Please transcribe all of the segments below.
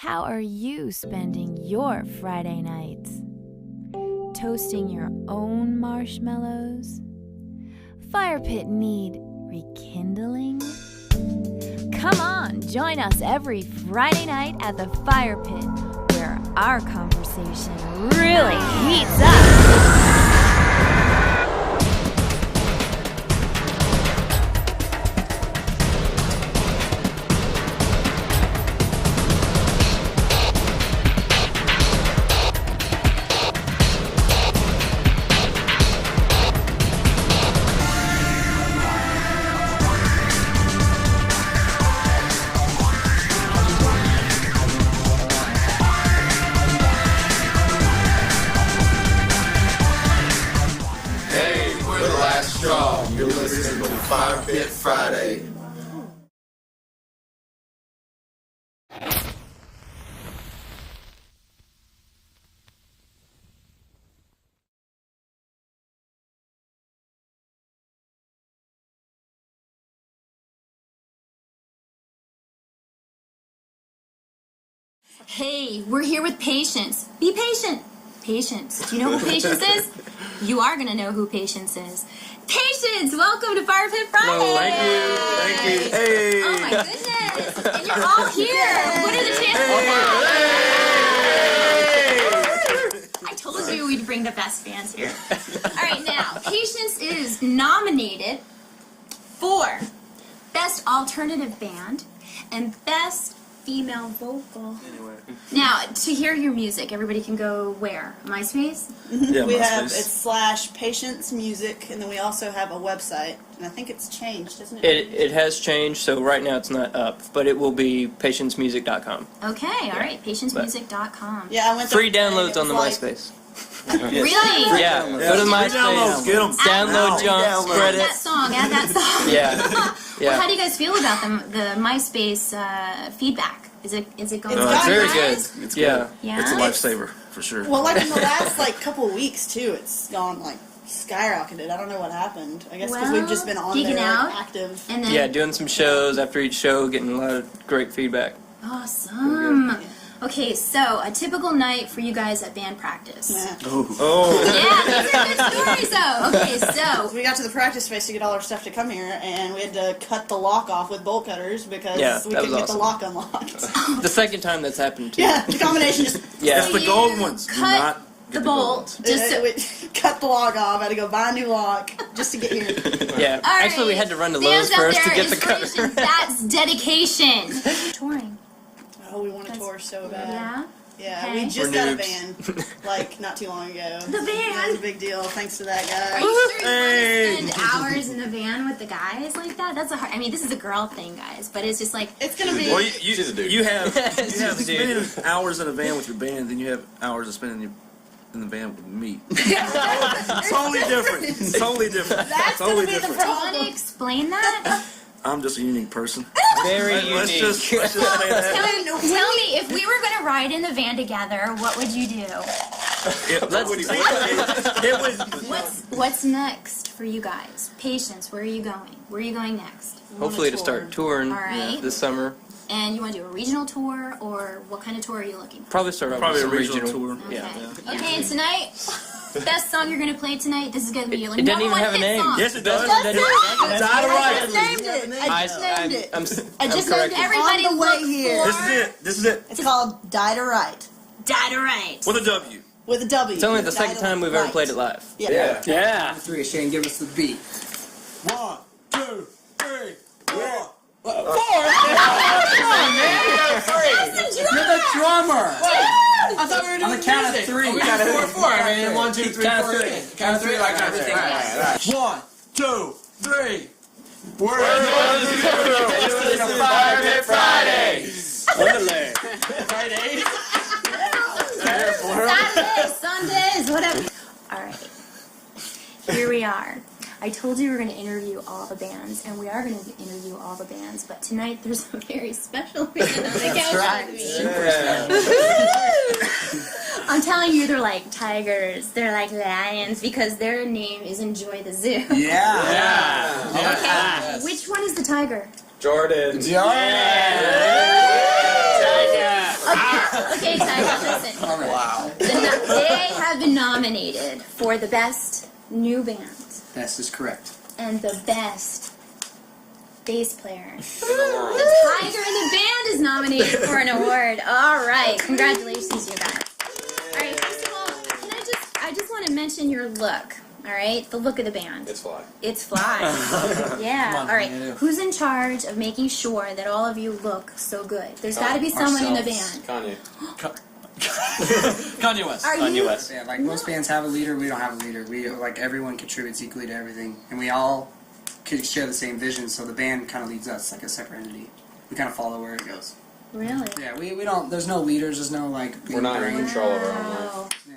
How are you spending your Friday nights? Toasting your own marshmallows? Fire pit need rekindling? Come on, join us every Friday night at the Fire Pit, where our conversation really heats up. You're listening to Fire Pit Friday. Hey, we're here with Patience. Be patient. Patience. Do you know who Patience is? You are going to know who Patience is. Patience, welcome to Fire Pit Friday. Hello, thank you. Hey. Oh my goodness. And you're all here. What are the chances? I told you we'd bring the best fans here. All right, now, Patience is nominated for Best Alternative Band and Best Female Vocal. Anyway. Now, to hear your music, everybody can go where? MySpace? Yeah, We have MySpace. it's /Patience Music, and then we also have a website, and I think it's changed, isn't it? It has changed, so right now it's not up, but it will be patiencemusic.com. Okay, all right, patiencemusic.com. Yeah, I went there Free today, and downloads it on the was MySpace. Really? Yeah, go to the Downloads, MySpace. get 'em. Download junk, spread Add that it. song, add that song. Yeah, Well, how yeah. do you guys feel about the MySpace feedback? Is it going It's good? It's very good. guys? It's Yeah. good. Yeah? It's a lifesaver, for sure. Well, like in the last couple of weeks too, it's gone skyrocketed. I don't know what happened. I guess because Well, we've just been on geeking there out. active. And then, Yeah, doing some shows after each show, getting a lot of great feedback. Awesome. Okay, so a typical night for you guys at band practice. Yeah. Oh. Yeah, these are good stories though. Okay, so We got to the practice space to get all our stuff to come here, and we had to cut the lock off with bolt cutters because Yeah, we that couldn't was get the lock unlocked. The second time that's happened too. Yeah, the combination just Yeah. It's the gold ones. Do cut not the get gold bolt ones. just so. we cut the lock off. I had to go buy a new lock just to get here. Yeah. All Actually, we right. had to run to Fans Lowe's out first to there, get the inspiration. cutter. That's dedication. Touring. Oh, we want to tour so bad. Yeah. Yeah, Okay. we just We're got a noobs. band, not too long ago. The band? Yeah, it was a big deal, thanks to that Are guy. you sure you Hey. want to spend hours in the van with the guys like that? That's a hard. I mean, this is a girl thing, guys, but it's just like. It's gonna be. Well, you have She's a dude. spending hours in a van with your band, then you have hours of spending in the van with me. It's totally different. It's totally different. That's totally gonna be the different. Do you want to explain that? I'm just a unique person. Very Let's unique. just say that. Tell me, if we were going to ride in the van together, what would you do? What's next for you guys? Patience, where are you going? Where are you going next? Hopefully to start touring All right. this summer. And you want to do a regional tour, or what kind of tour are you looking for? Probably start off Probably with a some regional tour. Okay. Yeah. Okay, and tonight, best song you're going to play tonight, this is going to be your It doesn't number even one have a hit name. song. Yes, it does. That's it. I just Dynamite. named it. I just named it. I just named corrected. it. Everybody On the way look here. This is it. This is it. It's called Die to Right Dynamite. With a W. with a W. It's only the Die second to time we've Right. ever played it live. Yeah. Yeah. Three, Shane, give us the beat. 1, 2, 3, 4. You're the drummer. I thought we were doing On the count of three. Oh, we got 4-4. I mean, 1, 2, 3, Count 4. of three. Count of 3. Like everything. All right. 1, 2, 3. We're going to Fire Pit Fridays. Wonderland. Fridays. Saturdays, Sundays, whatever. All right. Here we are. I told you we were going to interview all the bands, and we are going to interview all the bands, but tonight there's a very special band on the couch with me. I'm telling you, they're like tigers, they're like lions, because their name is Enjoy the Zoo. Yeah. Okay, which one is the tiger? Jordan. Yeah. Okay, Ty, listen. Wow. They have been nominated for the best new band This is correct. and the best bass player. The Tiger in the Band is nominated for an award. All right, congratulations, you guys. All right, first of all, I just want to mention your look. All right, the look of the band. It's fly. It's fly. Yeah. Come on, All right. Manu. Who's in charge of making sure that all of you look so good? There's got to be someone in the band. Kanye. Kanye West. Are Kanye you? West. Yeah, like most bands have a leader, we don't have a leader. We like everyone contributes equally to everything, and we all could share the same vision. So the band kind of leads us like a separate entity. We kind of follow where it goes. Really? Yeah, we don't. There's no leaders. There's no like. We're not in brain. control of our own life. Wow. Yeah.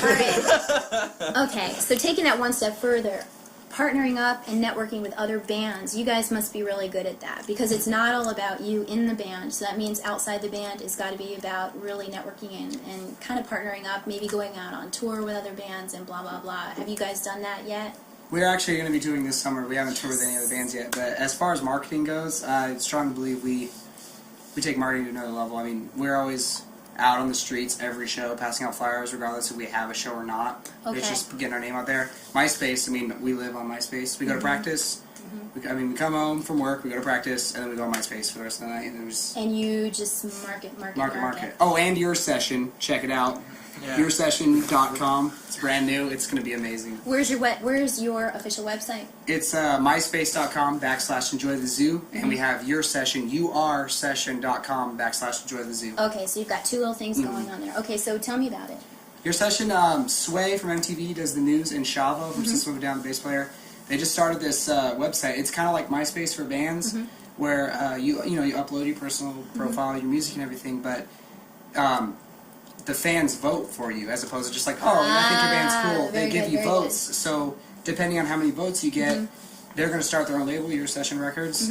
All right. Okay, so taking that one step further, partnering up and networking with other bands, you guys must be really good at that because it's not all about you in the band. So that means outside the band, it's got to be about really networking and kind of partnering up, maybe going out on tour with other bands and blah, blah, blah. Have you guys done that yet? We're actually going to be doing this summer. We haven't toured with any other bands yet, but as far as marketing goes, I strongly believe we take marketing to another level. I mean, we're always out on the streets every show, passing out flyers, regardless if we have a show or not. Okay. It's just getting our name out there. MySpace. I mean, we live on MySpace. We go to practice. We come home from work. We go to practice, and then we go on MySpace for the rest of the night, and then we just And you just market. Oh, and Your Session. Check it out. Yeah. YourSession.com. It's brand new. It's going to be amazing. Where's your official website? It's myspace.com/enjoythezoo, and we have Your Session, yoursession.com/enjoythezoo. Okay, so you've got two little things going on there. Okay, so tell me about it. Your Session, Sway from MTV does the news, and Shavo from System of a Down, the bass player. They just started this website. It's kind of like MySpace for bands, where you upload your personal profile, your music, and everything, but the fans vote for you as opposed to just like, oh, I think your band's cool. They Very give good, you very votes. So depending on how many votes you get, they're going to start their own label, Your Session Records.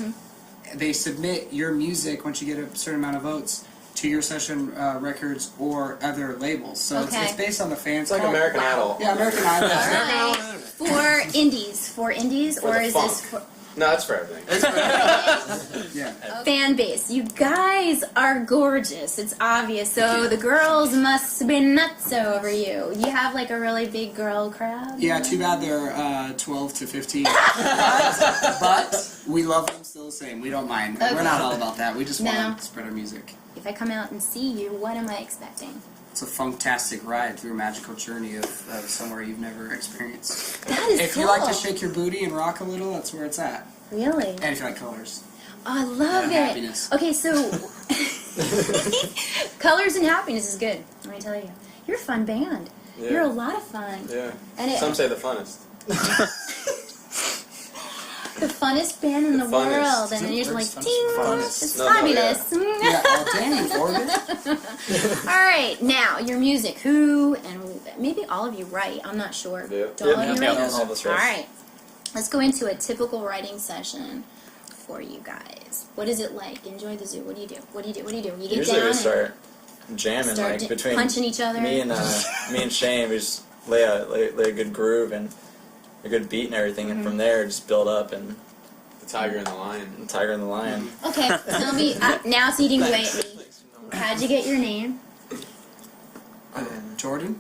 They submit your music once you get a certain amount of votes to Your Session Records or other labels. So Okay. it's based on the fans. It's like American Idol. Yeah, American Idol. All right. For indies, or the is funk. this for No, it's for everything. Yeah. fan base? You guys are gorgeous. It's obvious. So the girls must be nuts over you. You have like a really big girl crowd. Yeah, too bad they're 12 to 15. But we love them still the same. We don't mind. Okay. We're not all about that. We just No. want to spread our music. If I come out and see you, what am I expecting? It's a fantastic ride through a magical journey of somewhere you've never experienced. That is If cool. you like to shake your booty and rock a little, that's where it's at. Really? And if you like colors. Oh, I love Yeah, it. happiness. Okay, so colors and happiness is good. Let me tell you, you're a fun band. Yeah. You're a lot of fun. Yeah. And Some say the funnest. the funnest band in the funnest. world, and then you're just like, ding, Funnest. it's No, no, fabulous. Yeah, oh dang, Oregon. All right, now your music. Who and maybe all of you write? I'm not sure. Yeah. Do all of you Yeah, write? all of us write. All right, let's go into a typical writing session for you guys. What is it like? Enjoy the zoo. What do you do? What do you do? What do you do? You get Usually down we and start jamming start like between punching each other. me and Shane. We just lay a good groove and a good beat and everything, and from there just build up and The tiger and the lion. Tiger and the Lion. Okay, tell me now. It's eating away at me. How'd you get your name? Jordan?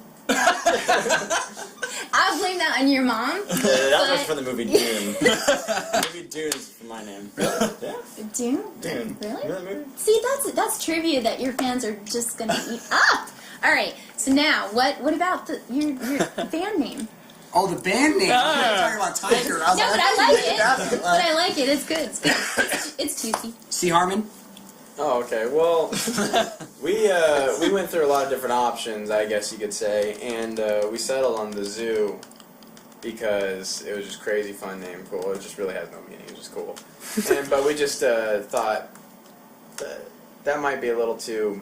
I'll blame that on your mom. That was from the movie Dune. The movie Dune is from my name. Really? Yeah. Dune? Dune. Really? You know that movie? See, that's trivia that your fans are just gonna eat up. All right. So now, what about your band name? Oh, the band name. I'm talking about Tiger. No, but I like it. But I like it. It's good. It's good. It's juicy. C. Harmon? Oh, okay. Well, we went through a lot of different options, I guess you could say, and we settled on the Zoo because it was just crazy fun name, cool. It just really has no meaning. It was just cool. But we just thought that might be a little too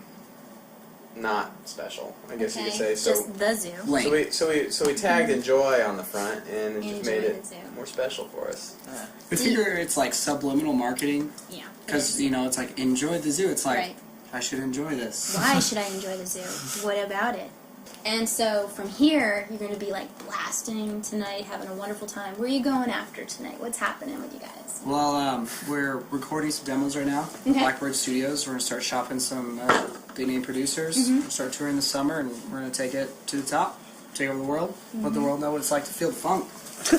not special, I guess you could say. So just the zoo. Lame. so we tagged Enjoy on the front, and it just Enjoy made the it Zoo. more special for us. We figure it's like subliminal marketing. Yeah. Because, it's like, enjoy the zoo. It's like, Right. I should enjoy this. Why should I enjoy the zoo? What about it? And so from here, you're going to be like blasting tonight, having a wonderful time. Where are you going after tonight? What's happening with you guys? Well, we're recording some demos right now. Okay. Blackbird Studios. We're going to start shopping some big name producers. Mm-hmm. We'll start touring this summer, and we're going to take it to the top, take over the world, let the world know what it's like to feel the funk.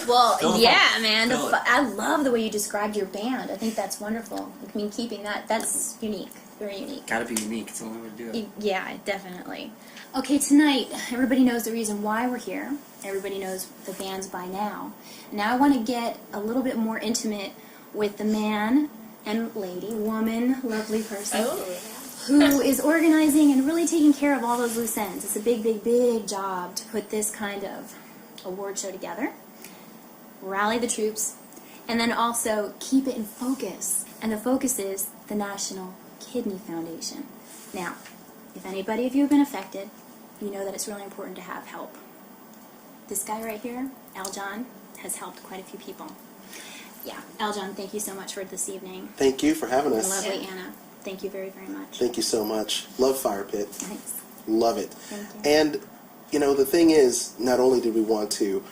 Well, Feel it. yeah, man. Feel it. I love the way you described your band. I think that's wonderful. I mean, keeping that's unique. Very unique. Gotta be unique. It's the only way to do it. Yeah, definitely. Okay, tonight, everybody knows the reason why we're here. Everybody knows the bands by now. Now I want to get a little bit more intimate with the man and lady, woman, lovely person, who is organizing and really taking care of all those loose ends. It's a big, big, big job to put this kind of award show together, rally the troops, and then also keep it in focus. And the focus is the National Kidney Foundation. Now, if anybody of you have been affected, you know that it's really important to have help. This guy right here, Aljon, has helped quite a few people. Yeah, Aljon, thank you so much for this evening. Thank you for having And us. lovely Anna, thank you very, very much. Thank you so much. Love Fire Pit. Thanks. Love it. Thank you. And, you know, the thing is, not only did we want to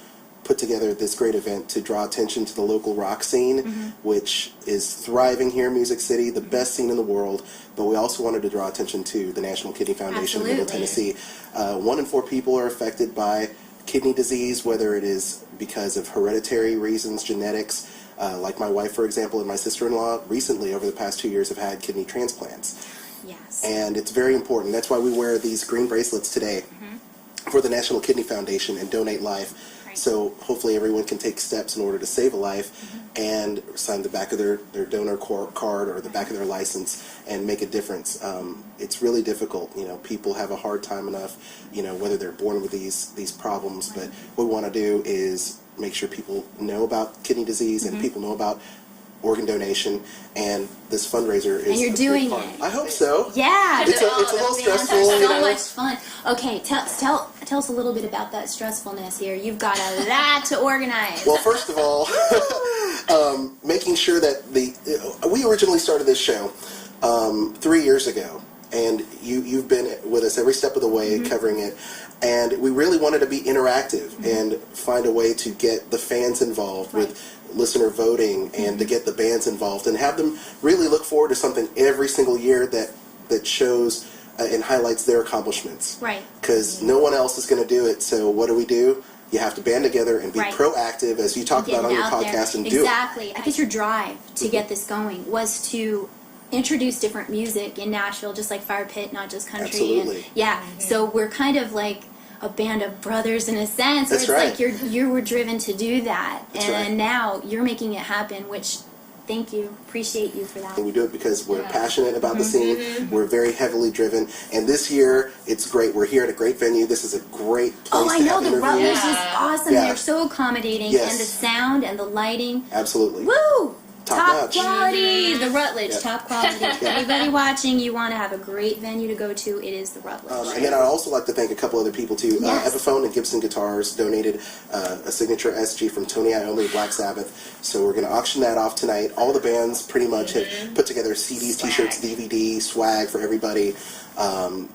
put together this great event to draw attention to the local rock scene, which is thriving here in Music City, the best scene in the world, but we also wanted to draw attention to the National Kidney Foundation of Middle Absolutely. Tennessee. 1 in 4 people are affected by kidney disease, whether it is because of hereditary reasons, genetics, like my wife, for example, and my sister-in-law recently, over the past 2 years, have had kidney transplants. Yes. And it's very important. That's why we wear these green bracelets today for the National Kidney Foundation and donate life. Right. So hopefully everyone can take steps in order to save a life and sign the back of their donor card or the back of their license and make a difference. It's really difficult. You know, people have a hard time enough, you know, whether they're born with these problems. But what we want to do is make sure people know about kidney disease and people know about organ donation, and this fundraiser is And you're a big doing part. it. I hope so. Yeah, It's a the little bands stressful, are you so know. much fun. Okay, tell us a little bit about that stressfulness here. You've got a lot to organize. Well, first of all, making sure that we originally started this show 3 years ago, and you've been with us every step of the way covering it, and we really wanted to be interactive and find a way to get the fans involved with listener voting and to get the bands involved and have them really look forward to something every single year that shows and highlights their accomplishments. Right. Because no one else is going to do it, so what do? You have to band together and be Right. proactive, as you talk about on Getting your out there. podcast, and do it. Exactly. I guess your drive to get this going was to introduce different music in Nashville, just like Fire Pit, not just country. Absolutely. And, yeah. So we're kind of like a band of brothers in a sense. That's where right. it's like you were driven to do that, That's and right. now you're making it happen. Which, thank you, appreciate you for that. And we do it because we're passionate about the scene. We're very heavily driven. And this year, it's great. We're here at a great venue. This is a great place Oh, I to know have the interviews. Rutledge is awesome. Yeah. They're so accommodating, Yes. and the sound and the lighting. Absolutely. Woo! Top notch. Quality. The Rutledge, Yeah. top quality. Anybody watching, you want to have a great venue to go to, it is the Rutledge. And then I'd also like to thank a couple other people too. Yes. Epiphone and Gibson Guitars donated a signature SG from Tony Iommi, Black Sabbath. So we're going to auction that off tonight. All the bands pretty much have put together CDs, T-shirts, DVD, swag for everybody.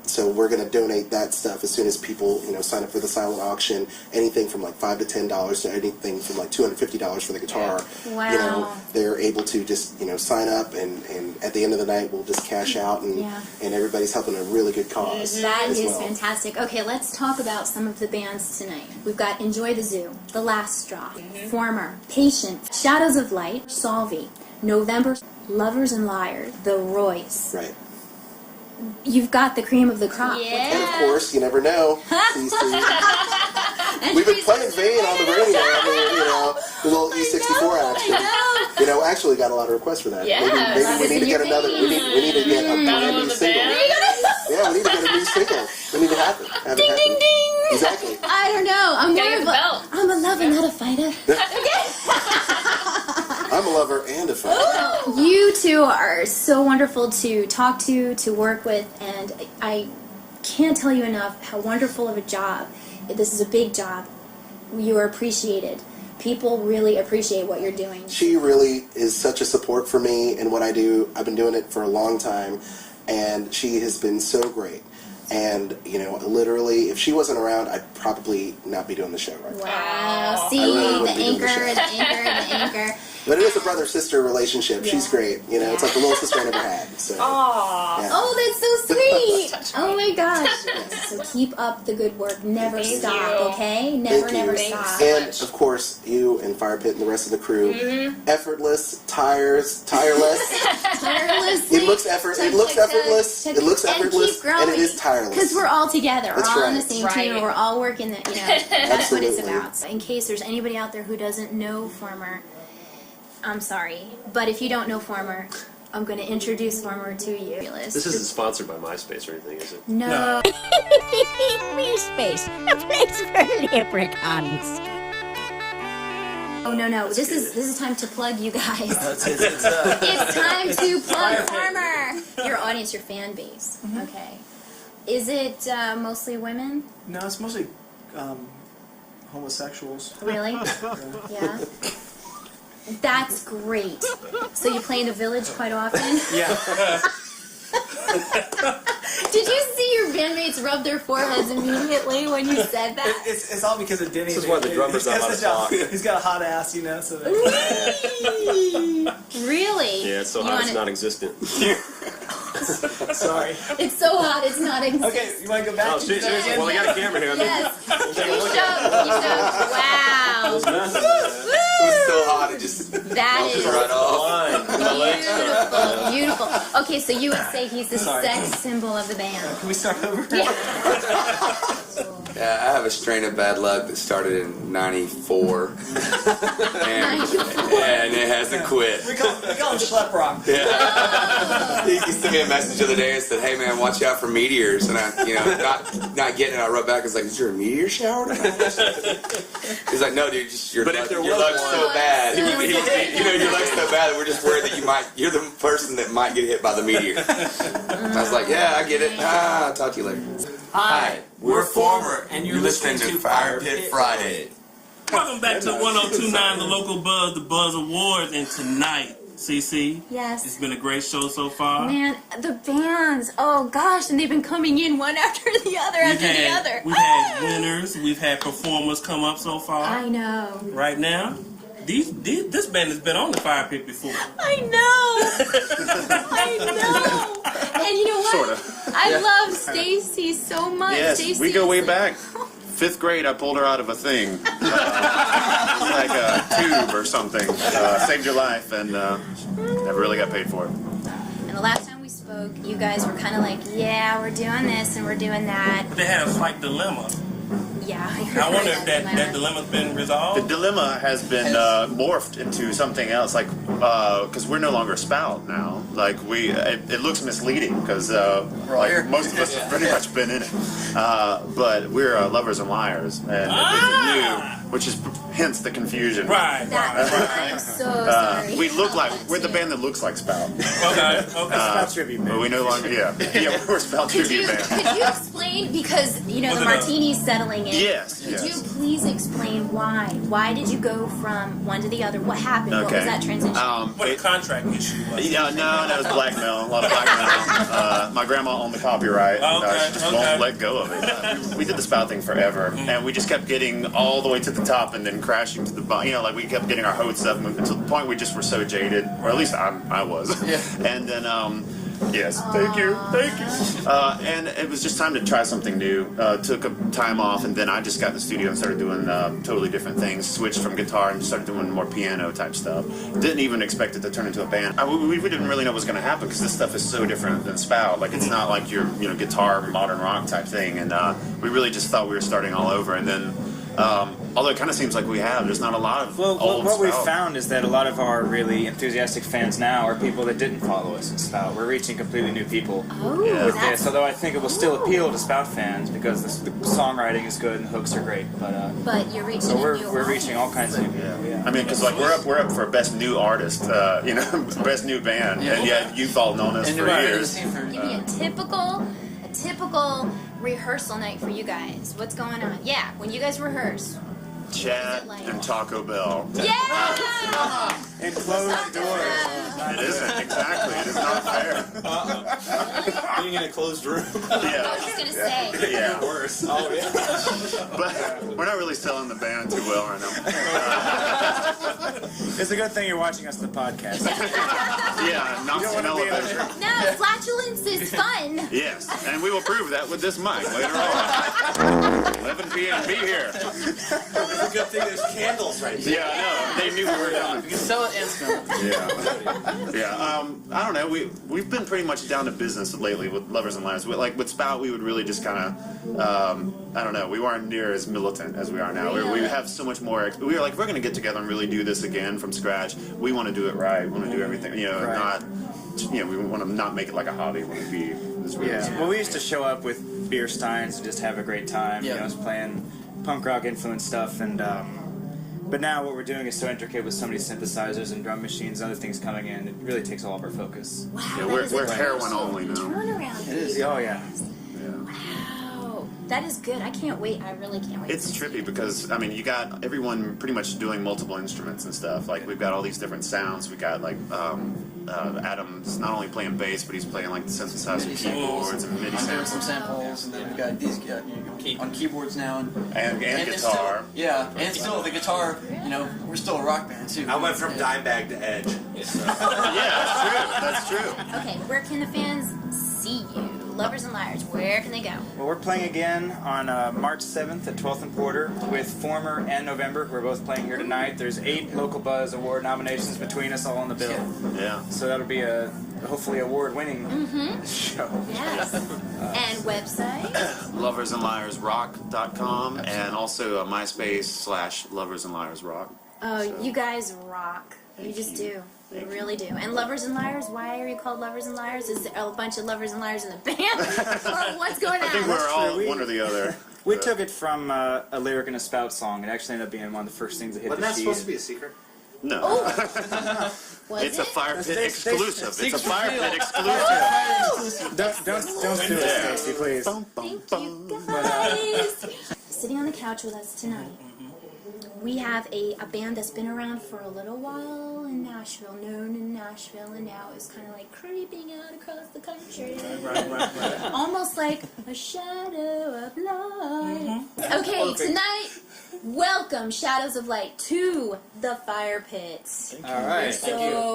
So we're going to donate that stuff as soon as people, you know, sign up for the silent auction. Anything from like $5 to $10 to anything from like $250 for the guitar. Wow. You know, they're able to just, you know, sign up, and at the end of the night we'll just cash out, and Yeah. and everybody's helping a really good cause. That as is well. fantastic. Okay, let's talk about some of the bands tonight. We've got Enjoy the Zoo, The Last Straw, Former, Patient, Shadows of Light, Solvi, November, Lovers and Liars, The Royce. Right. You've got the cream of the crop. And of course, you never know. These three. We've been playing Vane on the radio. I mean, you know, the little E64 action. You know, actually got a lot of requests for that. Yeah. Maybe we need to get another. We need to get a brand new the single. band. Yeah, we need to get a new single. We need to have it. Have it happen. Ding! Exactly. I don't know. I'm Gotta more get of the belt. I'm a lover, not a fighter. I'm a lover and a fan. You two are so wonderful to talk to work with, and I can't tell you enough how wonderful of a job. This is a big job. You are appreciated. People really appreciate what you're doing. She really is such a support for me and what I do. I've been doing it for a long time, and she has been so great. And, you know, literally, if she wasn't around, I'd probably not be doing the show right now. Wow. I See, really the wouldn't be doing anchor, the the anchor, the anchor. But it is a brother-sister relationship. She's great. You know, it's like the little sister I never had. So. Aww. Yeah. Oh, that's so sweet. Oh my gosh. Yes, so keep up the good work. Never Thank stop, you. okay? Never, Thank you. never Thanks. stop. And of course, you and Fire Pit and the rest of the crew, effortless, tireless. Tirelessly. It looks effortless. It looks effortless. It looks and effortless, keep growing. and it is tireless. Because we're all together. That's We're all on the right. same Right. team. And we're all working. That's what it's Absolutely. about. So in case there's anybody out there who doesn't know Former, I'm sorry, but if you don't know Former, I'm going to introduce Former to you. This isn't sponsored by MySpace or anything, is it? No. MySpace, a place for leprechauns. Oh no. This is time to plug you guys. It's It's time to plug Former. Your audience, your fan base. Okay. Is it mostly women? no, it's mostly homosexuals. Really? Yeah. That's great. So you play in the Village quite often? Yeah. Did you see your bandmates rub their foreheads immediately when you said that? It's all because of Denny. This is why the drummer's not allowed to talk. He's got a hot ass, you know. So Really? Yeah, it's so You hot it's wanna- non-existent. sorry. It's so hot, it's not existent. Okay, you want to go back? Oh, seriously? Well, we got a camera here. I mean, Yes. we'll take a You look showed. Wow. It was so hot, it just That is right off. beautiful. Okay, so you would say he's the Sorry. sex symbol of the band. Can we start over? Yeah, I have a strain of bad luck that started in '94, and it hasn't quit. We call him Schlep Rock. Yeah. He sent me a message the other day and said, "Hey man, watch out for meteors." And I, not getting it. I wrote back. I was like, "Is there a meteor shower tonight?" He's like, "No, dude, just your But if luck, there your was luck's one- so bad. Your luck's so bad that we're just worried that you're the person that might get hit by the meteor." And I was like, "Yeah, I get it. I'll talk to you later." Hi, we're Former, and you're listening to Fire Pit Friday. Welcome back to 1029, the local Buzz, the Buzz Awards, and tonight, CC, it's Yes. been a great show so far. Man, the bands. Oh gosh, and they've been coming in one after the other We've had winners, we've had performers come up so far. I know. Right now, this band has been on the Fire Pit before. I know. I know. And you know what? Sorta. I love Stacy so much. Yes, Stacy we go is way like- back. 5th grade, I pulled her out of a thing. It was like a tube or something. Saved your life, and never really got paid for it. And the last time we spoke, you guys were kind of like, yeah, we're doing this and we're doing that. But they had a slight dilemma. Yeah, I heard I wonder if that dilemma's been The resolved. dilemma has been morphed into something else, like because we're no longer Spout now. Like it looks misleading because like most of us have pretty much been in it. But we're Lovers and Liars, and it's a new, which is hence the confusion. Right. I'm so sorry. We look like we're the band that looks like Spout. Okay. But we no longer, we're Spout Could tribute you band. explain, because, you know, Was the it a- martini's settling in. Yes, Could yes. you please explain why? Why did you go from one to the other? What happened? What was Okay. that transition? What a contract issue was. Yeah, no, that was blackmail. A lot of blackmail. My grandma owned the copyright. She just won't let go of it. We did the Spout thing forever, and we just kept getting all the way to the top and then crashing to the bottom. You know, like we kept getting our hopes up until the point we just were so jaded, or at least I was. And then, yes, thank you. And it was just time to try something new. Took a time off, and then I just got in the studio and started doing totally different things. Switched from guitar and started doing more piano type stuff. Didn't even expect it to turn into a band. We didn't really know what was going to happen because this stuff is so different than Spout. Like it's not like your guitar modern rock type thing, and we really just thought we were starting all over. And then. Although it kind of seems like we have, there's not a lot of old what we've Spout. found is that a lot of our really enthusiastic fans now are people that didn't follow us in Spout. We're reaching completely new people with this, although I think it will still appeal to Spout fans because the songwriting is good and the hooks are great. But you're reaching so a new we're reaching all kinds of new people. Yeah. I mean, because like we're up for best new artist, best new band, and yet you've all known us for years. Give me a typical rehearsal night for you guys. What's going on? Yeah, when you guys rehearse. Chat and Taco Bell. Yeah! in closed doors. It isn't, exactly. It is not fair. Being in a closed room. Yeah. I was just gonna say. Yeah. Worse. Oh, yeah. But we're not really selling the band too well right now. It's a good thing you're watching us on the podcast. Yeah, not smell of it. No, flatulence is fun. Yes, and we will prove that with this mic later on. 11 p.m. Be here. It's a good thing there's candles right there. Yeah, I know. They knew we were done. You can sell it and smell it. Yeah. I don't know. We've been pretty much down to business lately with Lovers and Liars. With Spout, we would really just kind of, I don't know. We weren't near as militant as we are now. We have so much more. We were like, we're going to get together and really do this again from scratch. We want to do it right. We want to do everything. Not. We want to not make it like a hobby. We want to be this real. Yeah. Well, we used to show up with beer steins and just have a great time. Yeah. Just playing punk rock influenced stuff, and but now what we're doing is so intricate with so many synthesizers and drum machines and other things coming in. It really takes all of our focus. Wow. Yeah, we're heroin only now. Turnaround. It is. Oh yeah. Wow. That is good. I can't wait. I really can't wait. It's trippy because you got everyone pretty much doing multiple instruments and stuff. Like we've got all these different sounds. We got like Adam's not only playing bass, but he's playing like the synthesizer keyboards and MIDI Some samples. samples, and then we've got these on keyboards now, And guitar. And still the guitar. We're still a rock band too. I went from Dimebag to Edge. Yeah, that's true. Okay, where can the fans see you? Lovers and Liars, where can they go? Well, we're playing again on March 7th at 12th and Porter with Former and November. We're both playing here tonight. There's 8 Local Buzz Award nominations between us all on the bill. Yeah. So that'll be a hopefully award-winning show. Yes. And website? LoversandLiarsRock.com and also MySpace/LoversandLiarsRock. Oh, you guys rock. You just do. You really do. And Lovers and Liars, why are you called Lovers and Liars? Is there a bunch of Lovers and Liars in the band? Or what's going on? I think we're all one or the other. We took it from a lyric in a Spout song. It actually ended up being one of the first things that hit Wasn't the that sheet. supposed to be a secret? No. Was It's a it? Fire Pit exclusive. It's a Fire Pit exclusive. Don't do it, Stacy, please. Thank you, guys. Sitting on the couch with us tonight, we have a band that's been around for a little while in Nashville, known in Nashville, and now is kind of like creeping out across the country. Right. Almost like a shadow of light. Okay, tonight, welcome Shadows of Light to the Fire Pits. All right.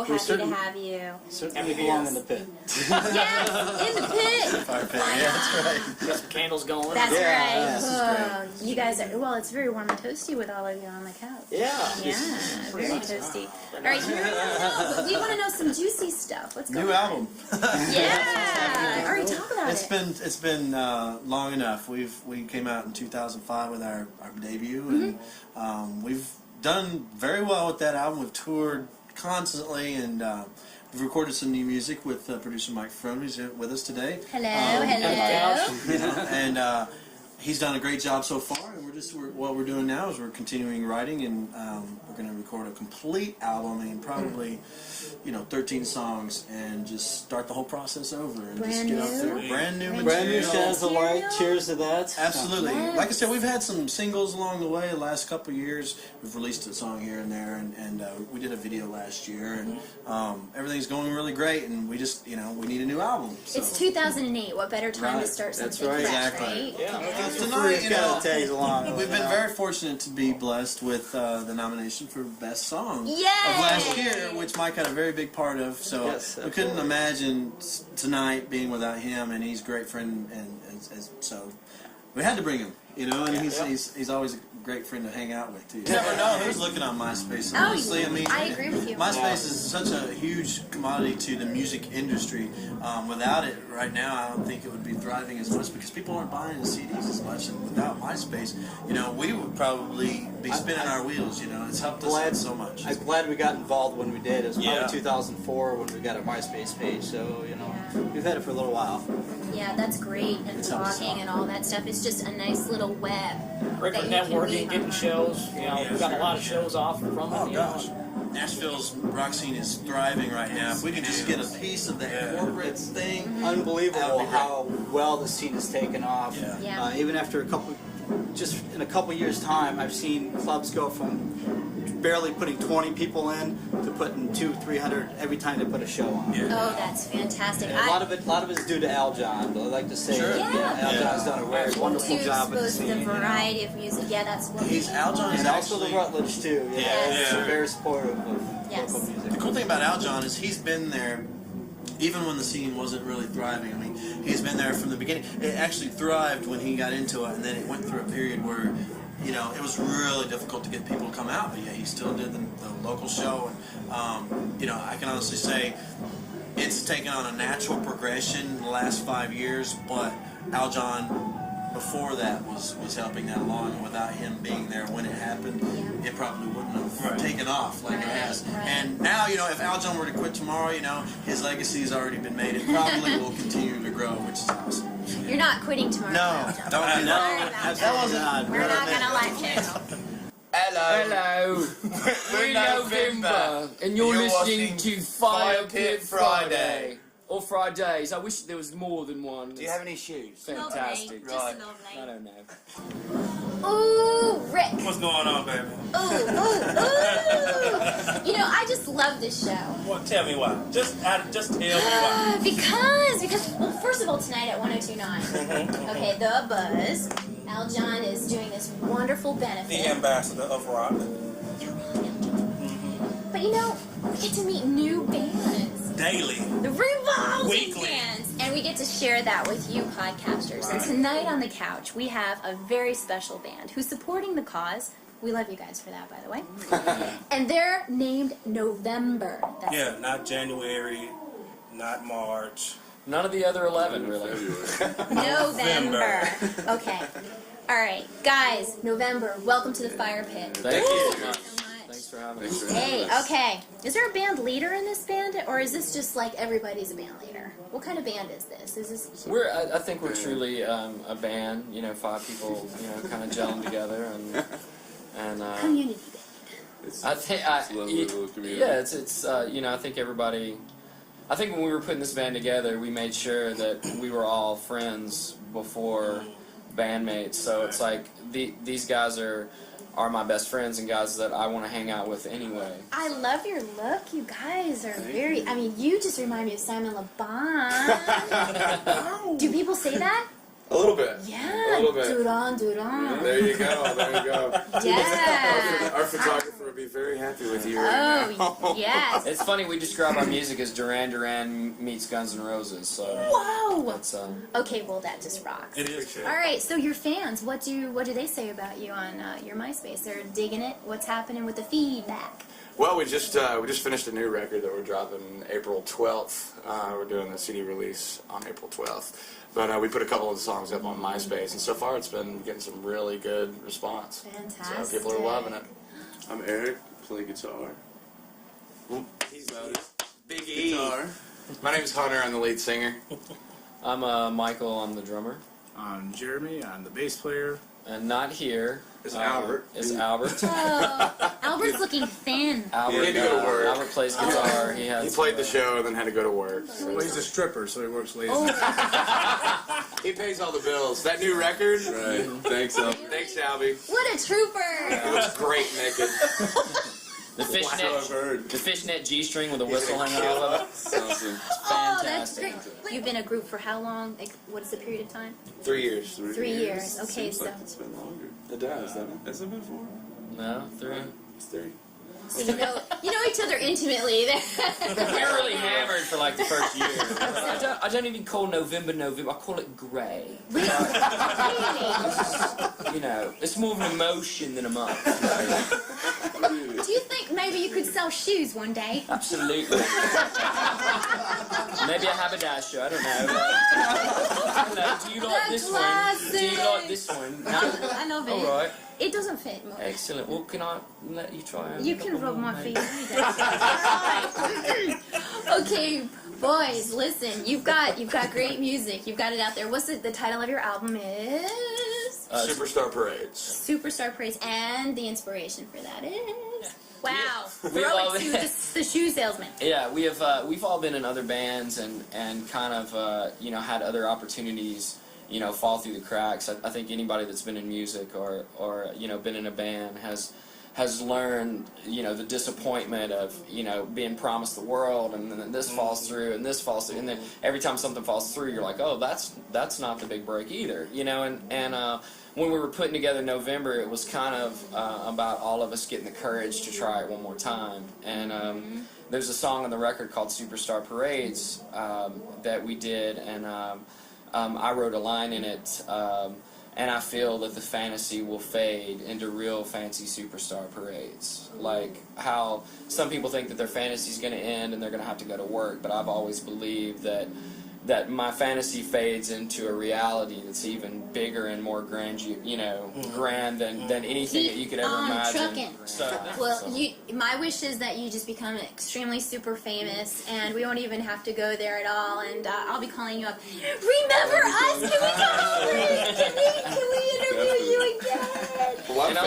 We're so happy to have you. Certainly belong in the pit. Yes, in the pit. Fire pit. Yeah, that's right. Got some candles going. That's right. Yeah, Oh, you guys are, well, it's very warm and toasty with all of you on the couch. Yeah. Yeah, very toasty. All right, here we go. But we want to know some juicy stuff. What's going New on? album. Yeah. All right, talk about it. It's been long enough. We came out in 2005 with our debut, and we've done very well with that album. We've toured constantly, and we've recorded some new music with producer Mike Frone, who's with us today. Hello. And he's done a great job so far, and what we're doing now is we're continuing writing, and we're going to record a complete album, probably 13 songs, and just start the whole process over and just get out there. Brand new material. Brand new Shadows of Light. Cheers to that. Absolutely. Yes. Like I said, we've had some singles along the way. The last couple of years, we've released a song here and there, and we did a video last year, and everything's going really great. And we just, we need a new album. So. It's 2008. What better time to start something fresh, right? Yeah. Tonight, we've been very fortunate to be blessed with the nomination for Best Song of last year, which Mike had a very big part of. So we couldn't imagine tonight being without him, and he's a great friend, and so we had to bring him. And he's always a great friend to hang out with too. You never know who's looking on MySpace. Honestly, I agree with you. MySpace is such a huge commodity to the music industry. Without it, right now, I don't think it would be thriving as much because people aren't buying the CDs as much. And without MySpace, we would probably be spinning our wheels. It's helped us out so much. I'm glad we got involved when we did. It was probably 2004 when we got a MySpace page. So we've had it for a little while. Yeah, that's great. And blogging and all that stuff. It's just a nice little web. Great for networking, getting shows. We've got a lot of shows off from it. Oh gosh. Nashville's rock scene is thriving right now. If we can just get a piece of that corporate thing, unbelievable how well the scene has taken off. Yeah. Even after in a couple years' time, I've seen clubs go from barely putting 20 people in to putting 200-300 every time they put a show on. Oh, that's fantastic. And a lot of it is due to Al John, but I'd like to say Al John's done a very wonderful job with the scene. The variety of music, yeah, that's what Al John is and also the Rutledge too. He's very supportive of local music. The cool thing about Al John is he's been there even when the scene wasn't really thriving. I mean, he's been there from the beginning. It actually thrived when he got into it, and then it went through a period where, you know, it was really difficult to get people to come out, but yeah, he still did the local show. And, you know, I can honestly say it's taken on a natural progression in the last 5 years, but Al John before that was helping that along, and without him being there when it happened, it probably wouldn't have taken off like it has. And now, you know, if Al John were to quit tomorrow, you know, his legacy has already been made. It probably will continue to grow, which is awesome. You're not quitting tomorrow. No, don't do that. That wasn't. We're not gonna let you. Hello. We're November, and you're listening to Fire Pit Friday. Or Fridays. I wish there was more than one. Do you have any shoes? Fantastic. Right. I don't know. Ooh, Rick. What's going on, baby? Ooh. You know, I just love this show. Well, tell me why. Just tell me why. Because, well, first of all, tonight at 102.9, okay, the Buzz, Al John is doing this wonderful benefit. The ambassador of rock. But you know, we get to meet new bands. Daily. The revolving Weekly. bands. And we get to share that with you podcasters. And tonight on the couch, we have a very special band who's supporting the cause. We love you guys for that, by the way. And they're named November. Yeah, not January, not March. None of the other 11, really. November. Okay. All right, guys, November, welcome to the Fire Pit. Thank you so much. Thanks for having us. Hey, okay. Is there a band leader in this band, or is this just like everybody's a band leader? What kind of band is this? Is this? I think we're truly a band. You know, 5 people. You know, kind of gelling together and. Community It's, I think it's a little community. yeah, it's you know, I think everybody. I think when we were putting this band together, we made sure that we were all friends before bandmates. So it's like these guys are my best friends and guys that I want to hang out with anyway. I love your look. You guys are very. I mean, you just remind me of Simon Le Bon. Do people say that? A little bit. Yeah. A little bit. Duran. There you go. There you go. Yeah. Our photographer would be very happy with you right now. Oh, yes. It's funny, we describe our music as Duran Duran meets Guns N' Roses, so... Whoa! That's, okay, well, that just rocks. It is. All right, so your fans, what do they say about you on your MySpace? They're digging it? What's happening with the feedback? Well, we just finished a new record that we're dropping April 12th. We're doing the CD release on April 12th. But we put a couple of the songs up on MySpace, and so far it's been getting some really good response. Fantastic. So people are loving it. I'm Eric, play guitar. He's Big E. Guitar. My name's Hunter, I'm the lead singer. I'm Michael, I'm the drummer. I'm Jeremy, I'm the bass player. And not here is Albert. Is Albert. Oh, Albert's looking thin. Albert, he had to go to work. Albert plays guitar. He played the show and then had to go to work. Well, he's a stripper, so he works late. He pays all the bills. That new record? Right. Thanks, Albie. Thanks, Albie. What a trooper! He looks great naked. The fishnet G-string with a whistle hanging off of it. Awesome. Oh, that's great. You've been a group for how long? Like, what is the period of time? 3 years. 3 years. Okay, Seems so. like it's been longer. It does, doesn't it? Has it been 4? No, 3. It's 3. So you know each other intimately. We were really hammered for like the first year. I don't even call November. I call it grey. Really? You know, it's more of an emotion than a month. Do you think maybe you could sell shoes one day? Absolutely. Maybe a haberdasher. I don't know. Do you like this one? Do you like this one? No? I love it. All right. It doesn't fit more. Excellent. Well, can I let you try? You can rub my feet. Okay, boys, listen. You've got great music. You've got it out there. What's the title of your album is? Superstar Parades. Superstar Parades, and the inspiration for that is. Wow. Yeah. Throw it to the shoe salesman. Yeah, we've all been in other bands and kind of had other opportunities fall through the cracks. I think anybody that's been in music or been in a band has has learned, the disappointment of, being promised the world, and then this falls through, and this falls through, and then every time something falls through, you're like, oh, that's not the big break either, and when we were putting together November, it was kind of about all of us getting the courage to try it one more time, and there's a song on the record called Superstar Parades that we did, and I wrote a line in it, and I feel that the fantasy will fade into real fancy superstar parades. Like how some people think that their fantasy is going to end and they're going to have to go to work, but I've always believed that my fantasy fades into a reality that's even bigger and more grand, grand than anything that you could ever imagine. Trucking. My wish is that you just become extremely super famous, and we won't even have to go there at all. And I'll be calling you up. Remember us? Can we come over? Can we interview you again? And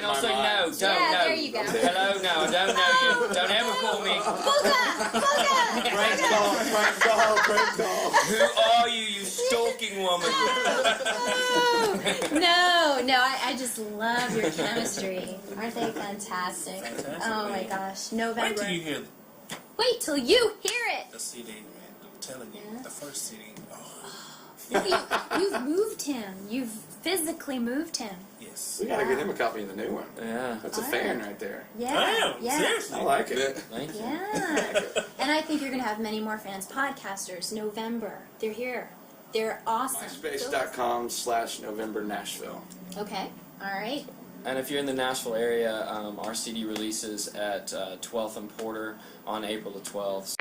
I'll say no. Don't. There you go. Hello, no. Don't know you. Don't ever call me. Prank call. Who are you, you stalking woman? No, I just love your chemistry. Aren't they fantastic? Oh my gosh, November. Wait till you hear Wait till you hear it. the CD, man. I'm telling you, the first CD. You've moved him. You've physically moved him. Yes. We gotta get him a copy of the new one. Yeah. That's a fan right there. Yeah. Yeah. Seriously. I like it. Thank you. Yeah. And I think you're going to have many more fans. Podcasters, November. They're here. They're awesome. MySpace.com/November Nashville. Okay. All right. And if you're in the Nashville area, our CD releases at 12th and Porter on April the 12th.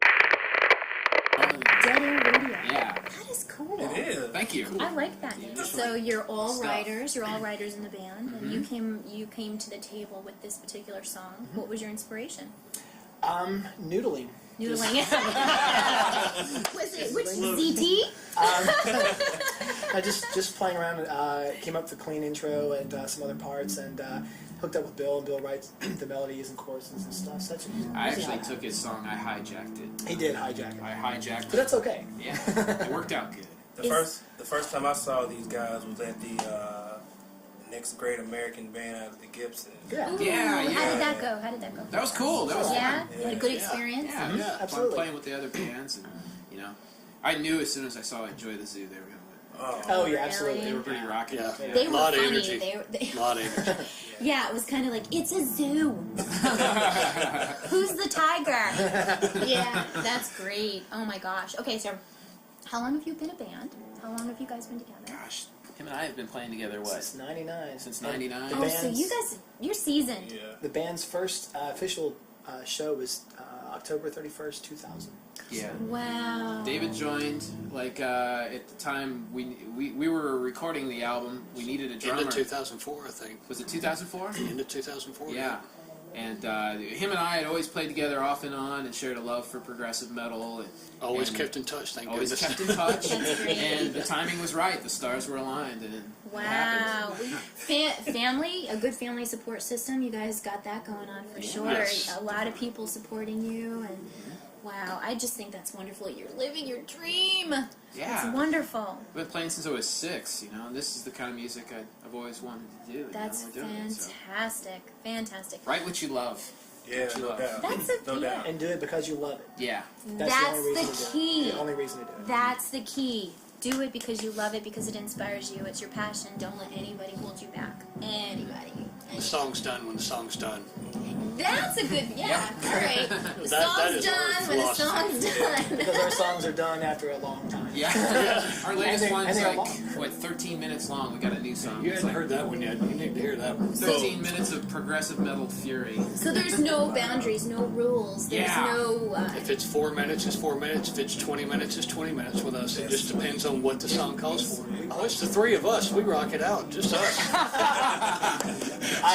Dead Air Radio. Yeah. That is cool. It is. Thank you. I like that. So you're all writers. You're all writers in the band, and you came to the table with this particular song. What was your inspiration? Noodling. Noodling. Was it which ZT? I just playing around and came up with a clean intro and some other parts, and hooked up with Bill, and Bill writes the melodies and choruses and stuff. Such I actually took his song, I hijacked it. He did hijack it. I hijacked it. But that's okay. Yeah, it worked out good. The first time I saw these guys was at the next great American band out of the Gibson. Yeah. Ooh, Yeah. How did that go? That was cool. That was yeah. fun. You had a good experience. Yeah, it was fun absolutely. playing with the other bands, and I knew as soon as I saw Enjoy the Zoo they were gonna win. Oh yeah, absolutely. They were pretty rocking. Yeah. They were funny. Energy. They Lot of energy. yeah, it was kind of like, it's a zoo. Who's the tiger? Yeah, that's great. Oh my gosh. Okay, so how long have you been a band? How long have you guys been together? Gosh, him and I have been playing together, what? Since '99. Since '99. Oh, so you guys, you're seasoned. Yeah. The band's first official show was October 31st, 2000. Yeah. Wow. David joined, at the time we were recording the album, we needed a drummer. End of 2004, I think. Was it 2004? End of 2004. Yeah. And him and I had always played together off and on and shared a love for progressive metal. Always kept in touch, thank goodness. Always kept in touch. And the timing was right. The stars were aligned. And wow. Family, a good family support system. You guys got that going on for sure. Yes. A lot of people supporting you. And wow, I just think that's wonderful. You're living your dream. Yeah. It's wonderful. I've been playing since I was 6, and this is the kind of music I've always wanted to do. That's fantastic. Fantastic. Write what you love. Yeah, no doubt. That's no doubt. And do it because you love it. Yeah. That's the only reason the to do it. key. The only reason to do it. That's the key. Do it because you love it, because it inspires you. It's your passion. Don't let anybody hold you back. Anybody. The song's done when the song's done. That's a good, yeah. All right. The That song's is our done when the philosophy. song's done. Because our songs are done after a long time. Yeah. Our latest And one's they're like, long. 13 minutes long. We got a new song. You It's haven't like heard that one yet. You need to hear that one. 13 minutes of progressive metal fury. So there's no boundaries, no rules. There's no. If it's 4 minutes, it's 4 minutes. If it's 20 minutes, it's 20 minutes with us. It just depends on what the song calls for. Oh, it's the three of us. We rock it out. Just us.